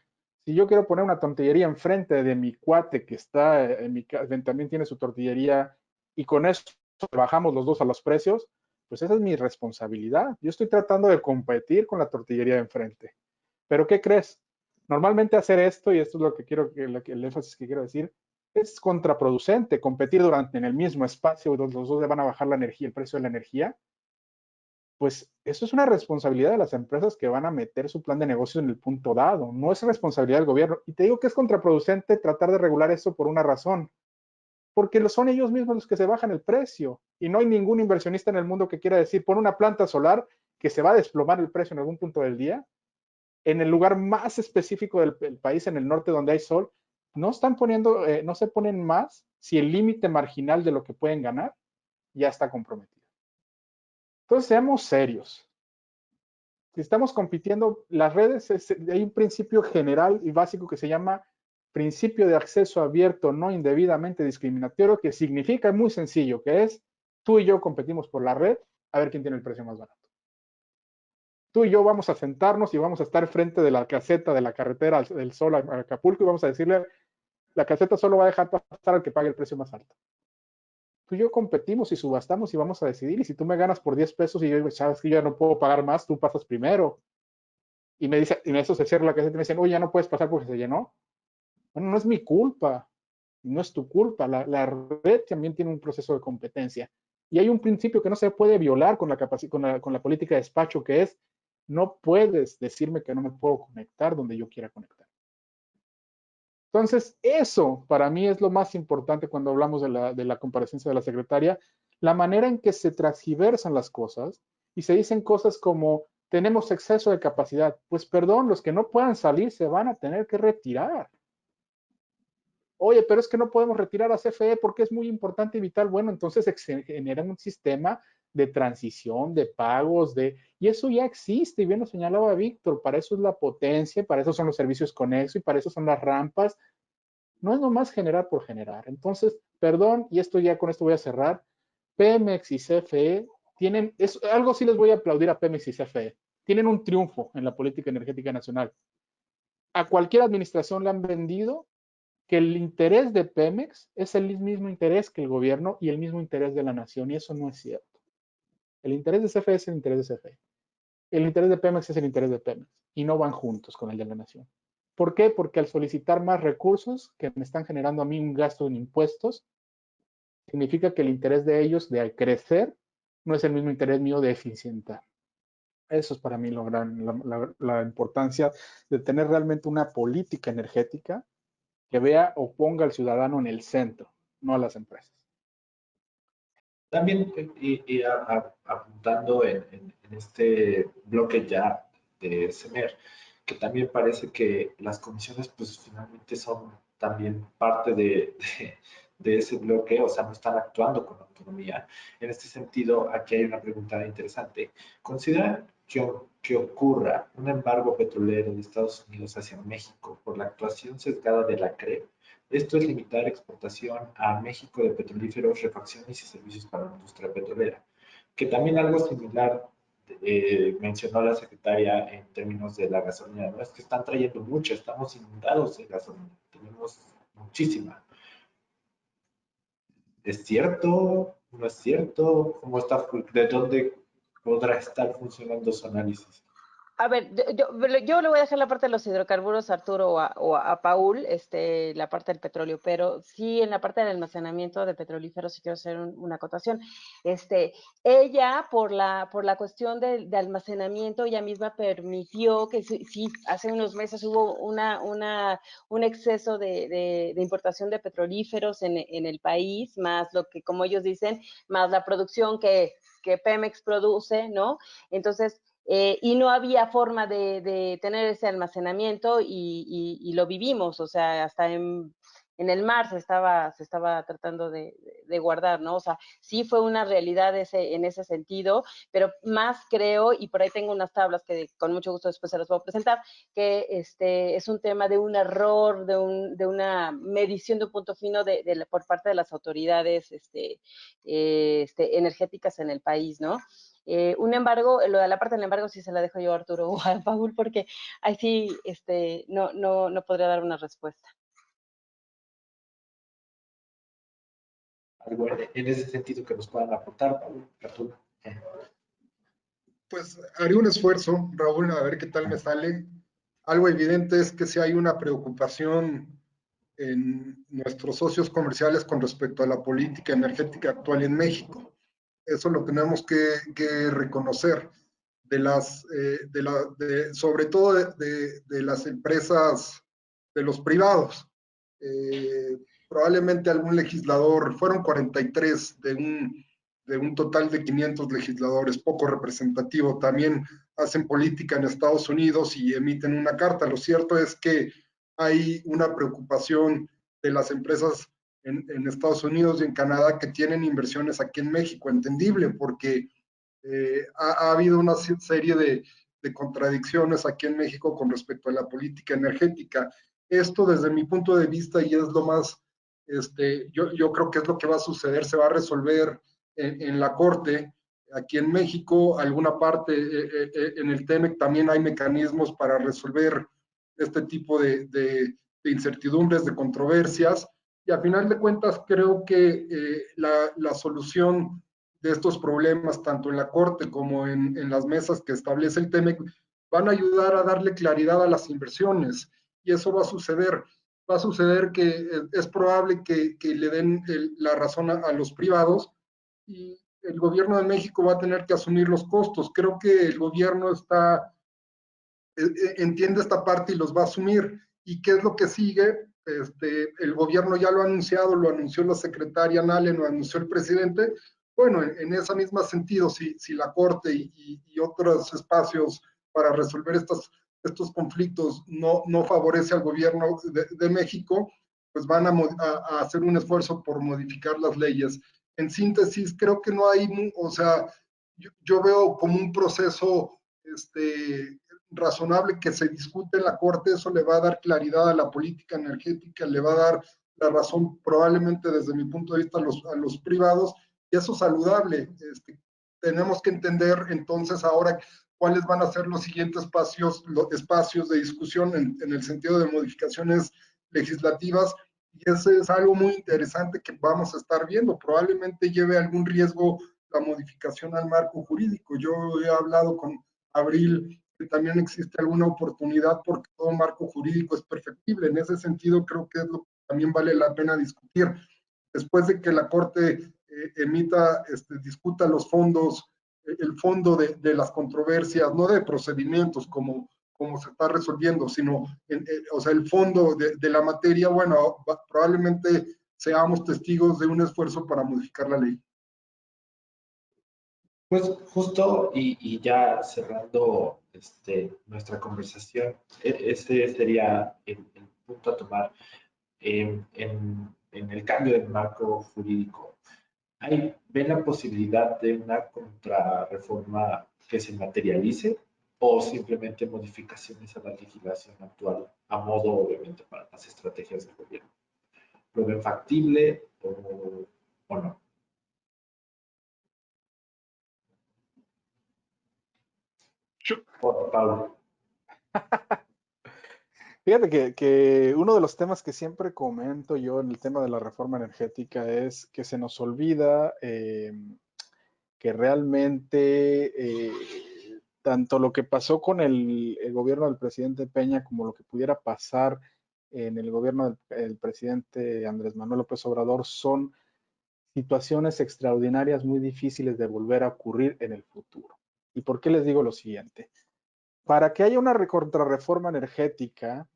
si yo quiero poner una tortillería enfrente de mi cuate que está en mi casa, también tiene su tortillería, y con eso bajamos los dos a los precios, pues esa es mi responsabilidad. Yo estoy tratando de competir con la tortillería de enfrente. Pero ¿qué crees? Normalmente hacer esto, y esto es lo que quiero, el énfasis que quiero decir, es contraproducente. Competir en el mismo espacio donde los dos le van a bajar la energía, el precio de la energía, pues eso es una responsabilidad de las empresas que van a meter su plan de negocio en el punto dado. No es responsabilidad del gobierno. Y te digo que es contraproducente tratar de regular eso por una razón. Porque son ellos mismos los que se bajan el precio. Y no hay ningún inversionista en el mundo que quiera decir, pon una planta solar que se va a desplomar el precio en algún punto del día. En el lugar más específico del país, en el norte donde hay sol, no están poniendo, no se ponen más si el límite marginal de lo que pueden ganar ya está comprometido. Entonces, seamos serios. Si estamos compitiendo, las redes, hay un principio general y básico que se llama principio de acceso abierto no indebidamente discriminatorio, que significa muy sencillo, que es tú y yo competimos por la red a ver quién tiene el precio más barato. Tú y yo vamos a sentarnos y vamos a estar frente de la caseta de la carretera del Sol a Acapulco y vamos a decirle, la caseta solo va a dejar pasar al que pague el precio más alto. Tú y yo competimos y subastamos y vamos a decidir, y si tú me ganas por 10 pesos y yo digo, sabes que yo ya no puedo pagar más, tú pasas primero. Y me dice, y eso se cierra la caseta y me dicen, oye, ya no puedes pasar porque se llenó. Bueno, no es mi culpa, no es tu culpa. La red también tiene un proceso de competencia. Y hay un principio que no se puede violar con la política de despacho, que es, no puedes decirme que no me puedo conectar donde yo quiera conectar. Entonces, eso para mí es lo más importante cuando hablamos de la comparecencia de la secretaria, la manera en que se transgiversan las cosas y se dicen cosas como, tenemos exceso de capacidad. Pues perdón, los que no puedan salir se van a tener que retirar. Oye, pero es que no podemos retirar a CFE porque es muy importante y vital. Bueno, entonces se genera un sistema de transición, de pagos, y eso ya existe, y bien lo señalaba Víctor, para eso es la potencia, para eso son los servicios conexos y para eso son las rampas. No es nomás generar por generar. Entonces, perdón, y con esto voy a cerrar, Pemex y CFE tienen, algo sí les voy a aplaudir a Pemex y CFE, tienen un triunfo en la política energética nacional. A cualquier administración le han vendido que el interés de Pemex es el mismo interés que el gobierno y el mismo interés de la nación, y eso no es cierto. El interés de CFE es el interés de CFE. El interés de Pemex es el interés de Pemex, y no van juntos con el de la nación. ¿Por qué? Porque al solicitar más recursos que me están generando a mí un gasto en impuestos, significa que el interés de ellos de crecer no es el mismo interés mío de eficientar. Eso es para mí la importancia de tener realmente una política energética que vea o ponga al ciudadano en el centro, no a las empresas. También apuntando en este bloque ya de CEMER, que también parece que las comisiones pues finalmente son también parte de ese bloque, o sea, no están actuando con autonomía. En este sentido, aquí hay una pregunta interesante. ¿Consideran que ocurra un embargo petrolero de Estados Unidos hacia México por la actuación sesgada de la CRE? Esto es limitar exportación a México de petrolíferos, refacciones y servicios para la industria petrolera, que también algo similar mencionó la secretaria en términos de la gasolina. No es que están trayendo mucha, estamos inundados de gasolina, tenemos muchísima. ¿Es cierto? ¿No es cierto? ¿Cómo está? ¿De dónde podrá estar funcionando su análisis? A ver, yo le voy a dejar la parte de los hidrocarburos a Arturo o a Paul, la parte del petróleo, pero sí en la parte del almacenamiento de petrolíferos sí quiero hacer una acotación. Ella, por la cuestión de almacenamiento, ella misma permitió que sí, hace unos meses hubo un exceso de importación de petrolíferos en el país, más lo que, como ellos dicen, más la producción que Pemex produce, ¿no? Entonces, y no había forma de tener ese almacenamiento y lo vivimos, o sea, hasta en el mar se estaba tratando de guardar, ¿no? O sea, sí fue una realidad en ese sentido, pero más creo, y por ahí tengo unas tablas que con mucho gusto después se las voy a presentar, que es un tema de un error, de una medición de un punto fino por parte de las autoridades energéticas en el país, ¿no? Un embargo, lo de la parte del embargo sí se la dejo yo a Arturo o a Paul, porque ahí sí no podría dar una respuesta. Algo en ese sentido que nos puedan aportar, Paul, Arturo. Pues haré un esfuerzo, Raúl, a ver qué tal me sale. Algo evidente es que sí hay una preocupación en nuestros socios comerciales con respecto a la política energética actual en México. Eso lo tenemos que reconocer sobre todo de las empresas, de los privados. Probablemente algún legislador, fueron 43 de un total de 500 legisladores, poco representativo. También hacen política en Estados Unidos y emiten una carta. Lo cierto es que hay una preocupación de las empresas en Estados Unidos y en Canadá que tienen inversiones aquí en México, entendible, porque ha habido una serie de contradicciones aquí en México con respecto a la política energética. Esto desde mi punto de vista, y es lo más, yo creo que es lo que va a suceder, se va a resolver en la Corte. Aquí en México, alguna parte, en el TEMEC también hay mecanismos para resolver este tipo de incertidumbres, de controversias, y a final de cuentas creo que la solución de estos problemas, tanto en la Corte como en las mesas que establece el TEMEC, van a ayudar a darle claridad a las inversiones, y eso va a suceder. Va a suceder que es probable que le den la razón a los privados, y el gobierno de México va a tener que asumir los costos. Creo que el gobierno entiende esta parte y los va a asumir. ¿Y qué es lo que sigue? El gobierno ya lo ha anunciado, lo anunció la secretaria Nalen, lo anunció el presidente. Bueno, en ese mismo sentido, si la Corte y otros espacios para resolver estos conflictos no favorece al gobierno de México, pues van a hacer un esfuerzo por modificar las leyes. En síntesis, creo que no hay, o sea, yo veo como un proceso razonable que se discute en la Corte. Eso le va a dar claridad a la política energética, le va a dar la razón probablemente desde mi punto de vista a los privados, y eso es saludable. Tenemos que entender entonces ahora cuáles van a ser los siguientes espacios de discusión en el sentido de modificaciones legislativas, y eso es algo muy interesante que vamos a estar viendo. Probablemente lleve algún riesgo la modificación al marco jurídico. Yo he hablado con Abril que también existe alguna oportunidad porque todo marco jurídico es perfectible. En ese sentido, creo que es lo que también vale la pena discutir. Después de que la Corte discuta los fondos, el fondo de las controversias, no de procedimientos como se está resolviendo, sino, o sea, el fondo de la materia, bueno, probablemente seamos testigos de un esfuerzo para modificar la ley. Pues justo y ya cerrando nuestra conversación, ese sería el punto a tomar en el cambio del marco jurídico. ¿Ven la posibilidad de una contrarreforma que se materialice o simplemente modificaciones a la legislación actual a modo, obviamente, para las estrategias del gobierno? ¿Lo ven factible o no? Pablo. Fíjate que uno de los temas que siempre comento yo en el tema de la reforma energética es que se nos olvida que realmente tanto lo que pasó con el gobierno del presidente Peña como lo que pudiera pasar en el gobierno del presidente Andrés Manuel López Obrador son situaciones extraordinarias muy difíciles de volver a ocurrir en el futuro. ¿Y por qué les digo lo siguiente? Para que haya una contrarreforma energética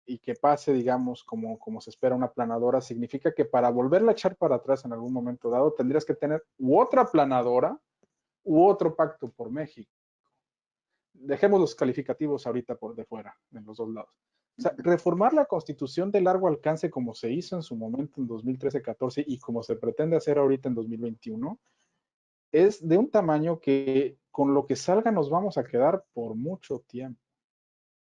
y que pase, digamos, como se espera una planadora, significa que para volverla a echar para atrás en algún momento dado, tendrías que tener otra planadora u otro pacto por México. Dejemos los calificativos ahorita por de fuera, en los dos lados. O sea, reformar la Constitución de largo alcance como se hizo en su momento en 2013-14 y como se pretende hacer ahorita en 2021, es de un tamaño que con lo que salga nos vamos a quedar por mucho tiempo.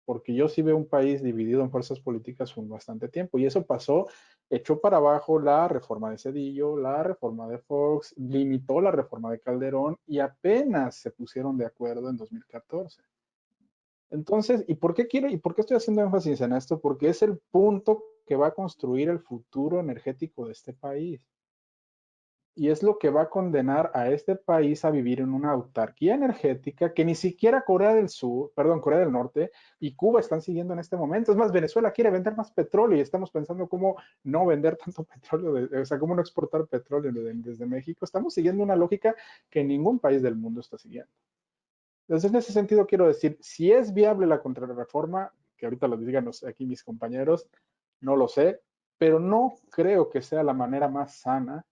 Porque yo sí veo un país dividido en fuerzas políticas por bastante tiempo. Y eso pasó echó para abajo la reforma de Zedillo, la reforma de Fox, limitó la reforma de Calderón y apenas se pusieron de acuerdo en 2014. Entonces, ¿y por qué estoy haciendo énfasis en esto? Porque es el punto que va a construir el futuro energético de este país. Y es lo que va a condenar a este país a vivir en una autarquía energética que ni siquiera Corea del Norte y Cuba están siguiendo en este momento. Es más, Venezuela quiere vender más petróleo y estamos pensando cómo no vender tanto petróleo, o sea, cómo no exportar petróleo desde México. Estamos siguiendo una lógica que ningún país del mundo está siguiendo. Entonces, en ese sentido, quiero decir, si es viable la contrarreforma, que ahorita lo digan aquí mis compañeros, no lo sé, pero no creo que sea la manera más sana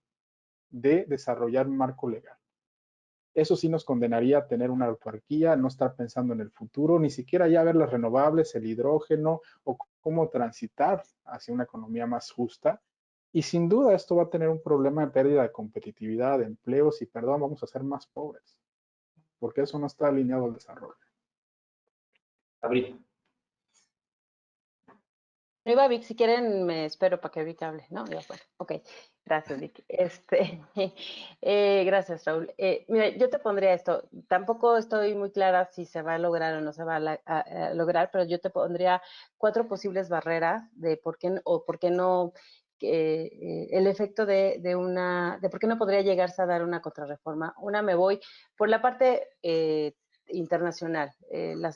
de desarrollar un marco legal. Eso sí nos condenaría a tener una autarquía, no estar pensando en el futuro, ni siquiera ya ver las renovables, el hidrógeno o cómo transitar hacia una economía más justa. Y sin duda esto va a tener un problema de pérdida de competitividad, de empleos y, perdón, vamos a ser más pobres, porque eso no está alineado al desarrollo. Abril. No iba Vic, si quieren me espero para que Vic hable, ¿no? Ya fue. Ok, gracias Vic. Gracias Raúl. Mira, yo te pondría esto, tampoco estoy muy clara si se va a lograr o no se va a lograr, pero yo te pondría 4 posibles barreras de por qué no el efecto de por qué no podría llegarse a dar una contrarreforma. Una, me voy por la parte internacional,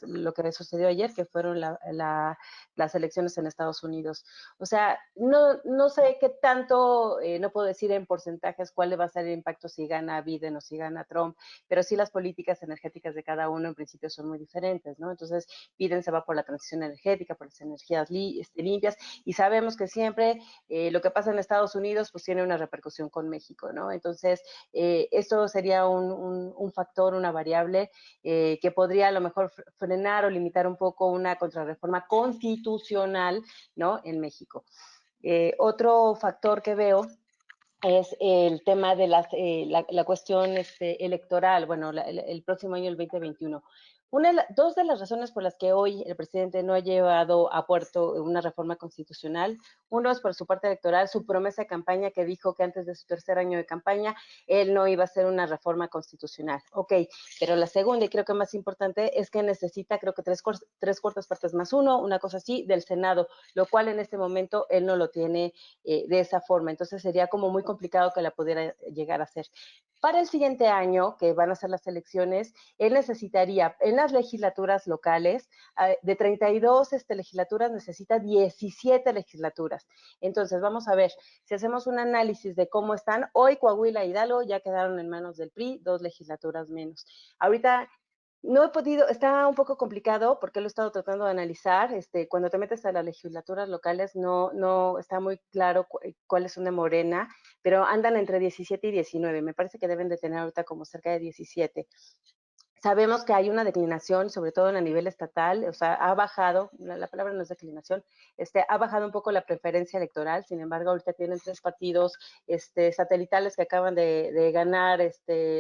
lo que sucedió ayer, que fueron las elecciones en Estados Unidos. O sea, no sé qué tanto, no puedo decir en porcentajes cuál va a ser el impacto si gana Biden o si gana Trump, pero sí las políticas energéticas de cada uno en principio son muy diferentes, ¿no? Entonces, Biden se va por la transición energética, por las energías limpias, y sabemos que siempre lo que pasa en Estados Unidos pues tiene una repercusión con México, ¿no? Entonces, esto sería un factor, una variable que podría a lo mejor frenar o limitar un poco una contrarreforma constitucional, ¿no? En México. Otro factor que veo es el tema de la cuestión electoral, bueno, el próximo año, el 2021. Dos de las razones por las que hoy el presidente no ha llevado a puerto una reforma constitucional, uno es por su parte electoral, su promesa de campaña que dijo que antes de su tercer año de campaña él no iba a hacer una reforma constitucional. Ok, pero la segunda y creo que más importante es que necesita creo que tres cuartas partes más uno, una cosa así, del Senado, lo cual en este momento él no lo tiene de esa forma. Entonces sería como muy complicado que la pudiera llegar a hacer. Para el siguiente año, que van a ser las elecciones, él necesitaría, en las legislaturas locales, de 32 legislaturas, necesita 17 legislaturas. Entonces, vamos a ver, si hacemos un análisis de cómo están, hoy Coahuila e Hidalgo ya quedaron en manos del PRI, 2 legislaturas menos. Ahorita no he podido, está un poco complicado porque lo he estado tratando de analizar. Cuando te metes a las legislaturas locales no está muy claro cuáles son de Morena, pero andan entre 17 y 19. Me parece que deben de tener ahorita como cerca de 17. Sabemos que hay una declinación, sobre todo a nivel estatal, o sea, ha bajado, la palabra no es declinación, ha bajado un poco la preferencia electoral, sin embargo, ahorita tienen 3 partidos satelitales que acaban de ganar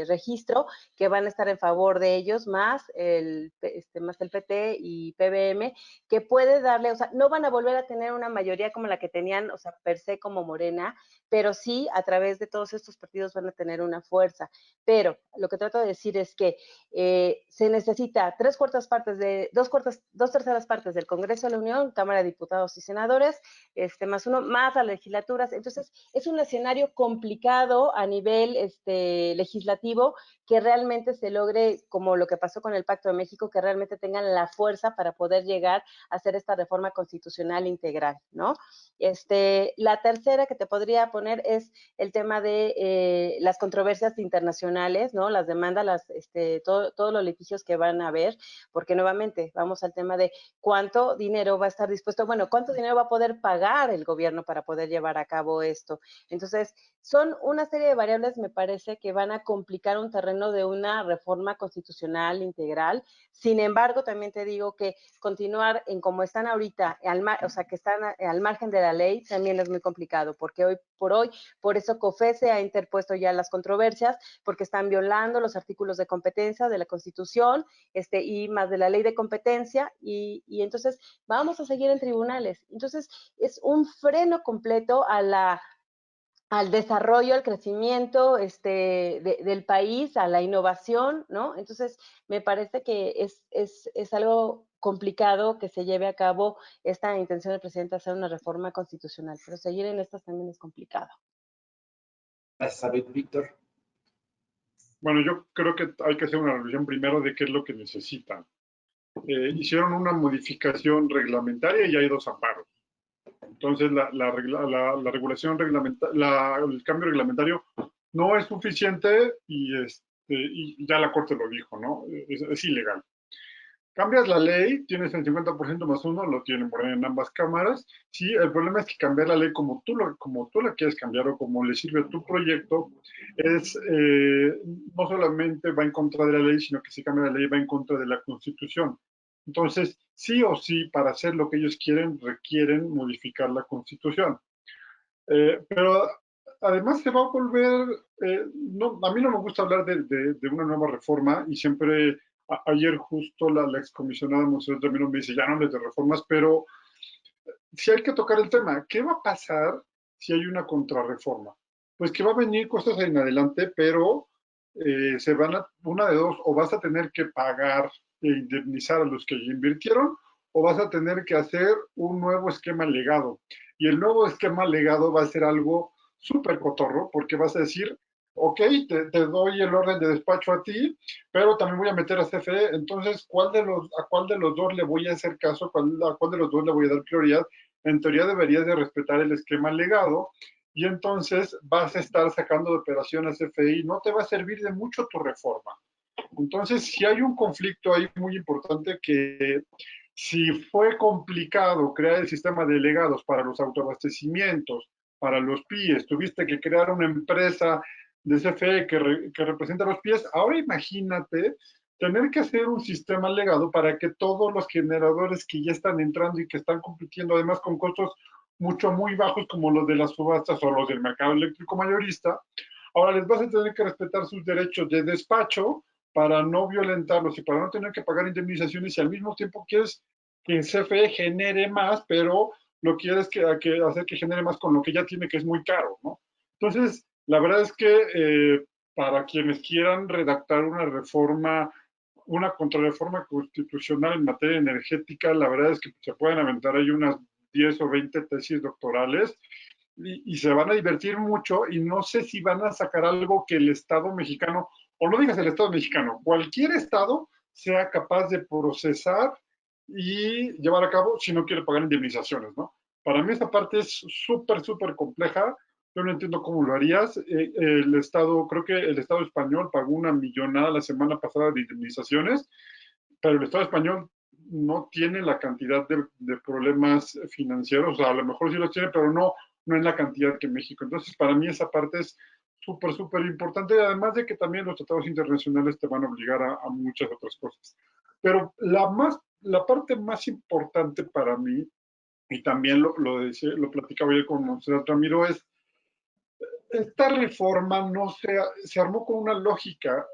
registro, que van a estar en favor de ellos, más el PT y PBM, que puede darle, o sea, no van a volver a tener una mayoría como la que tenían, o sea, per se como Morena, pero sí, a través de todos estos partidos van a tener una fuerza. Pero lo que trato de decir es que se necesita dos terceras partes del Congreso de la Unión, Cámara de Diputados y Senadores, más uno, más las legislaturas. Entonces, es un escenario complicado a nivel legislativo que realmente se logre, como lo que pasó con el Pacto de México, que realmente tengan la fuerza para poder llegar a hacer esta reforma constitucional integral, ¿no? La tercera que te podría poner es el tema de las controversias internacionales, ¿no? Las demandas, todos los litigios que van a haber, porque nuevamente vamos al tema de cuánto dinero va a estar dispuesto, bueno, cuánto dinero va a poder pagar el gobierno para poder llevar a cabo esto. Entonces, son una serie de variables, me parece, que van a complicar un terreno de una reforma constitucional integral. Sin embargo, también te digo que continuar en como están ahorita, o sea, que están al margen de la ley, también es muy complicado, porque hoy por hoy, por eso COFECE ha interpuesto ya las controversias, porque están violando los artículos de competencia de la Constitución, y más de la ley de competencia, y entonces vamos a seguir en tribunales. Entonces, es un freno completo al desarrollo, al crecimiento del país, a la innovación, ¿no? Entonces, me parece que es algo complicado que se lleve a cabo esta intención del presidente de hacer una reforma constitucional, pero seguir en estas también es complicado. Gracias, Víctor. Bueno, yo creo que hay que hacer una revisión primero de qué es lo que necesitan. Hicieron una modificación reglamentaria y hay 2 amparos. Entonces, la regulación reglamentaria, el cambio reglamentario no es suficiente y ya la Corte lo dijo, ¿no? Es ilegal. Cambias la ley, tienes el 50% más 1, lo tienen por ahí en ambas cámaras. Sí, el problema es que cambiar la ley como tú la quieres cambiar o como le sirve a tu proyecto, no solamente va en contra de la ley, sino que si cambia la ley va en contra de la Constitución. Entonces, sí o sí, para hacer lo que ellos quieren, requieren modificar la Constitución. Pero además se va a volver, a mí no me gusta hablar de una nueva reforma y siempre, ayer justo la excomisionada Monserrat Ramírez me dice, ya no hables de reformas, pero sí hay que tocar el tema. ¿Qué va a pasar si hay una contrarreforma? Pues que va a venir cosas en adelante, pero una de dos, o vas a tener que pagar e indemnizar a los que ya invirtieron, o vas a tener que hacer un nuevo esquema legado. Y el nuevo esquema legado va a ser algo súper cotorro, porque vas a decir, ok, te doy el orden de despacho a ti, pero también voy a meter a CFE, entonces, ¿a cuál de los dos le voy a hacer caso? ¿A cuál de los dos le voy a dar prioridad? En teoría deberías de respetar el esquema legado, y entonces vas a estar sacando de operación a CFE, no te va a servir de mucho tu reforma. Entonces, si hay un conflicto ahí muy importante que si fue complicado crear el sistema de legados para los autoabastecimientos, para los PIEs, tuviste que crear una empresa de CFE que representa a los PIEs, ahora imagínate tener que hacer un sistema legado para que todos los generadores que ya están entrando y que están compitiendo además con costos muy bajos como los de las subastas o los del mercado eléctrico mayorista, ahora les vas a tener que respetar sus derechos de despacho para no violentarlos y para no tener que pagar indemnizaciones y al mismo tiempo quieres que el CFE genere más, pero lo quieres hacer que genere más con lo que ya tiene, que es muy caro, ¿no? Entonces, la verdad es que para quienes quieran redactar una reforma, una contrarreforma constitucional en materia energética, la verdad es que se pueden aventar ahí unas 10 o 20 tesis doctorales y se van a divertir mucho y no sé si van a sacar algo que el Estado mexicano, o no digas el Estado mexicano, cualquier Estado sea capaz de procesar y llevar a cabo si no quiere pagar indemnizaciones, ¿no? Para mí esta parte es súper compleja. Yo no entiendo cómo lo harías. El Estado, creo que el Estado español pagó una millonada la semana pasada de indemnizaciones, pero el Estado español no tiene la cantidad de problemas financieros, o sea, a lo mejor sí los tiene, pero no en la cantidad que México. Entonces, para mí esa parte es súper importante, además de que también los tratados internacionales te van a obligar a muchas otras cosas. Pero la parte más importante para mí, y también lo platicaba yo con Monserrat Ramiro, es esta reforma se armó con una lógica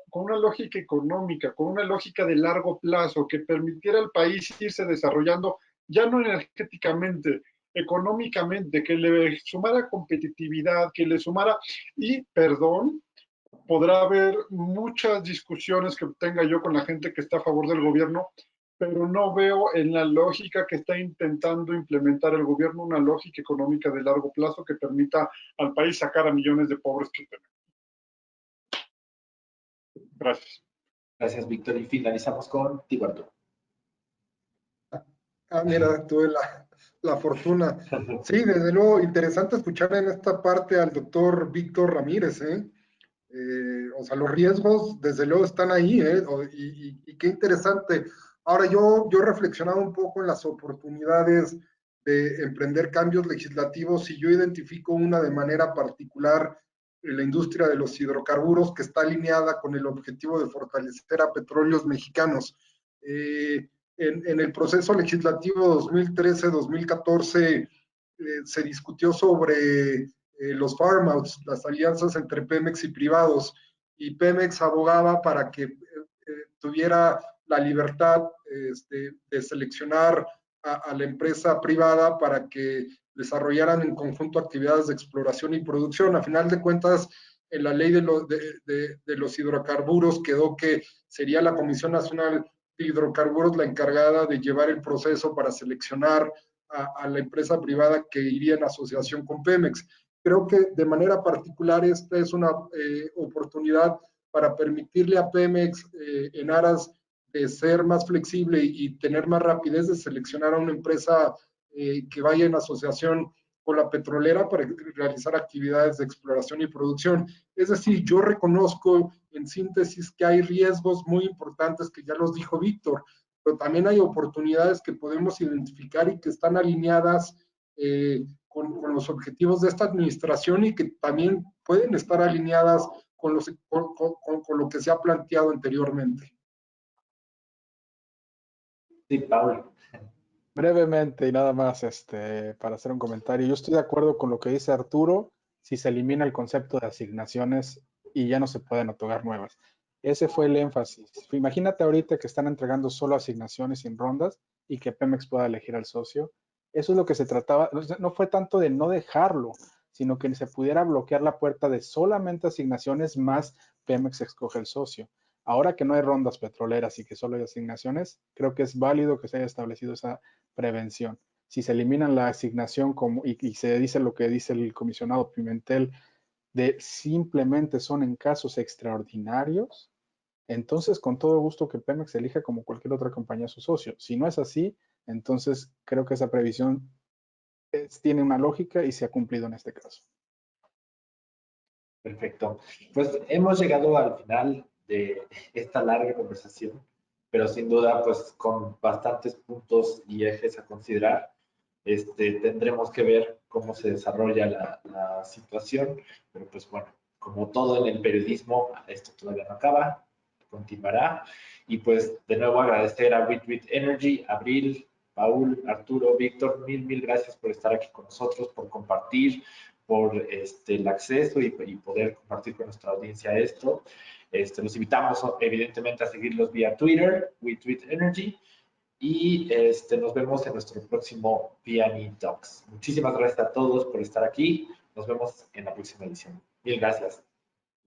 económica, con una lógica de largo plazo que permitiera al país irse desarrollando, ya no energéticamente, económicamente, que le sumara competitividad, que le sumara, y perdón, podrá haber muchas discusiones que tenga yo con la gente que está a favor del gobierno, pero no veo en la lógica que está intentando implementar el gobierno una lógica económica de largo plazo que permita al país sacar a millones de pobres que tenemos. Gracias. Gracias, Víctor. Y finalizamos con Tibarto. Mira, tuve la fortuna. Sí, desde luego, interesante escuchar en esta parte al doctor Víctor Ramírez, o sea, los riesgos, desde luego, están ahí, y qué interesante. Ahora, yo reflexionaba un poco en las oportunidades de emprender cambios legislativos y yo identifico una de manera particular en la industria de los hidrocarburos que está alineada con el objetivo de fortalecer a petróleos mexicanos. En el proceso legislativo 2013-2014 se discutió sobre los farm outs, las alianzas entre Pemex y privados, y Pemex abogaba para que tuviera la libertad de seleccionar a la empresa privada para que desarrollaran en conjunto actividades de exploración y producción. A final de cuentas, en la ley de los hidrocarburos quedó que sería la Comisión Nacional de Hidrocarburos la encargada de llevar el proceso para seleccionar a la empresa privada que iría en asociación con Pemex. Creo que de manera particular esta es una oportunidad para permitirle a Pemex en aras de ser más flexible y tener más rapidez de seleccionar a una empresa que vaya en asociación con la petrolera para realizar actividades de exploración y producción. Es decir, yo reconozco en síntesis que hay riesgos muy importantes que ya los dijo Víctor, pero también hay oportunidades que podemos identificar y que están alineadas con los objetivos de esta administración y que también pueden estar alineadas con lo que se ha planteado anteriormente. Sí, Paul. Brevemente y nada más para hacer un comentario. Yo estoy de acuerdo con lo que dice Arturo, si se elimina el concepto de asignaciones y ya no se pueden otorgar nuevas. Ese fue el énfasis. Imagínate ahorita que están entregando solo asignaciones sin rondas y que Pemex pueda elegir al socio. Eso es lo que se trataba. No fue tanto de no dejarlo, sino que se pudiera bloquear la puerta de solamente asignaciones más Pemex escoge el socio. Ahora que no hay rondas petroleras y que solo hay asignaciones, creo que es válido que se haya establecido esa prevención. Si se eliminan la asignación y se dice lo que dice el comisionado Pimentel, de simplemente son en casos extraordinarios, entonces con todo gusto que Pemex elija como cualquier otra compañía su socio. Si no es así, entonces creo que esa previsión tiene una lógica y se ha cumplido en este caso. Perfecto. Pues hemos llegado al final de esta larga conversación, pero sin duda, pues con bastantes puntos y ejes a considerar. Tendremos que ver cómo se desarrolla la situación, pero pues bueno, como todo en el periodismo, esto todavía no acaba, continuará. Y pues de nuevo agradecer a WITWIT Energy, Abril, Paul, Arturo, Víctor, mil gracias por estar aquí con nosotros, por compartir, por el acceso y poder compartir con nuestra audiencia esto. Los invitamos evidentemente a seguirlos vía Twitter, WITWIT Energy, y nos vemos en nuestro próximo P&E Talks. Muchísimas gracias a todos por estar aquí. Nos vemos en la próxima edición. Mil gracias.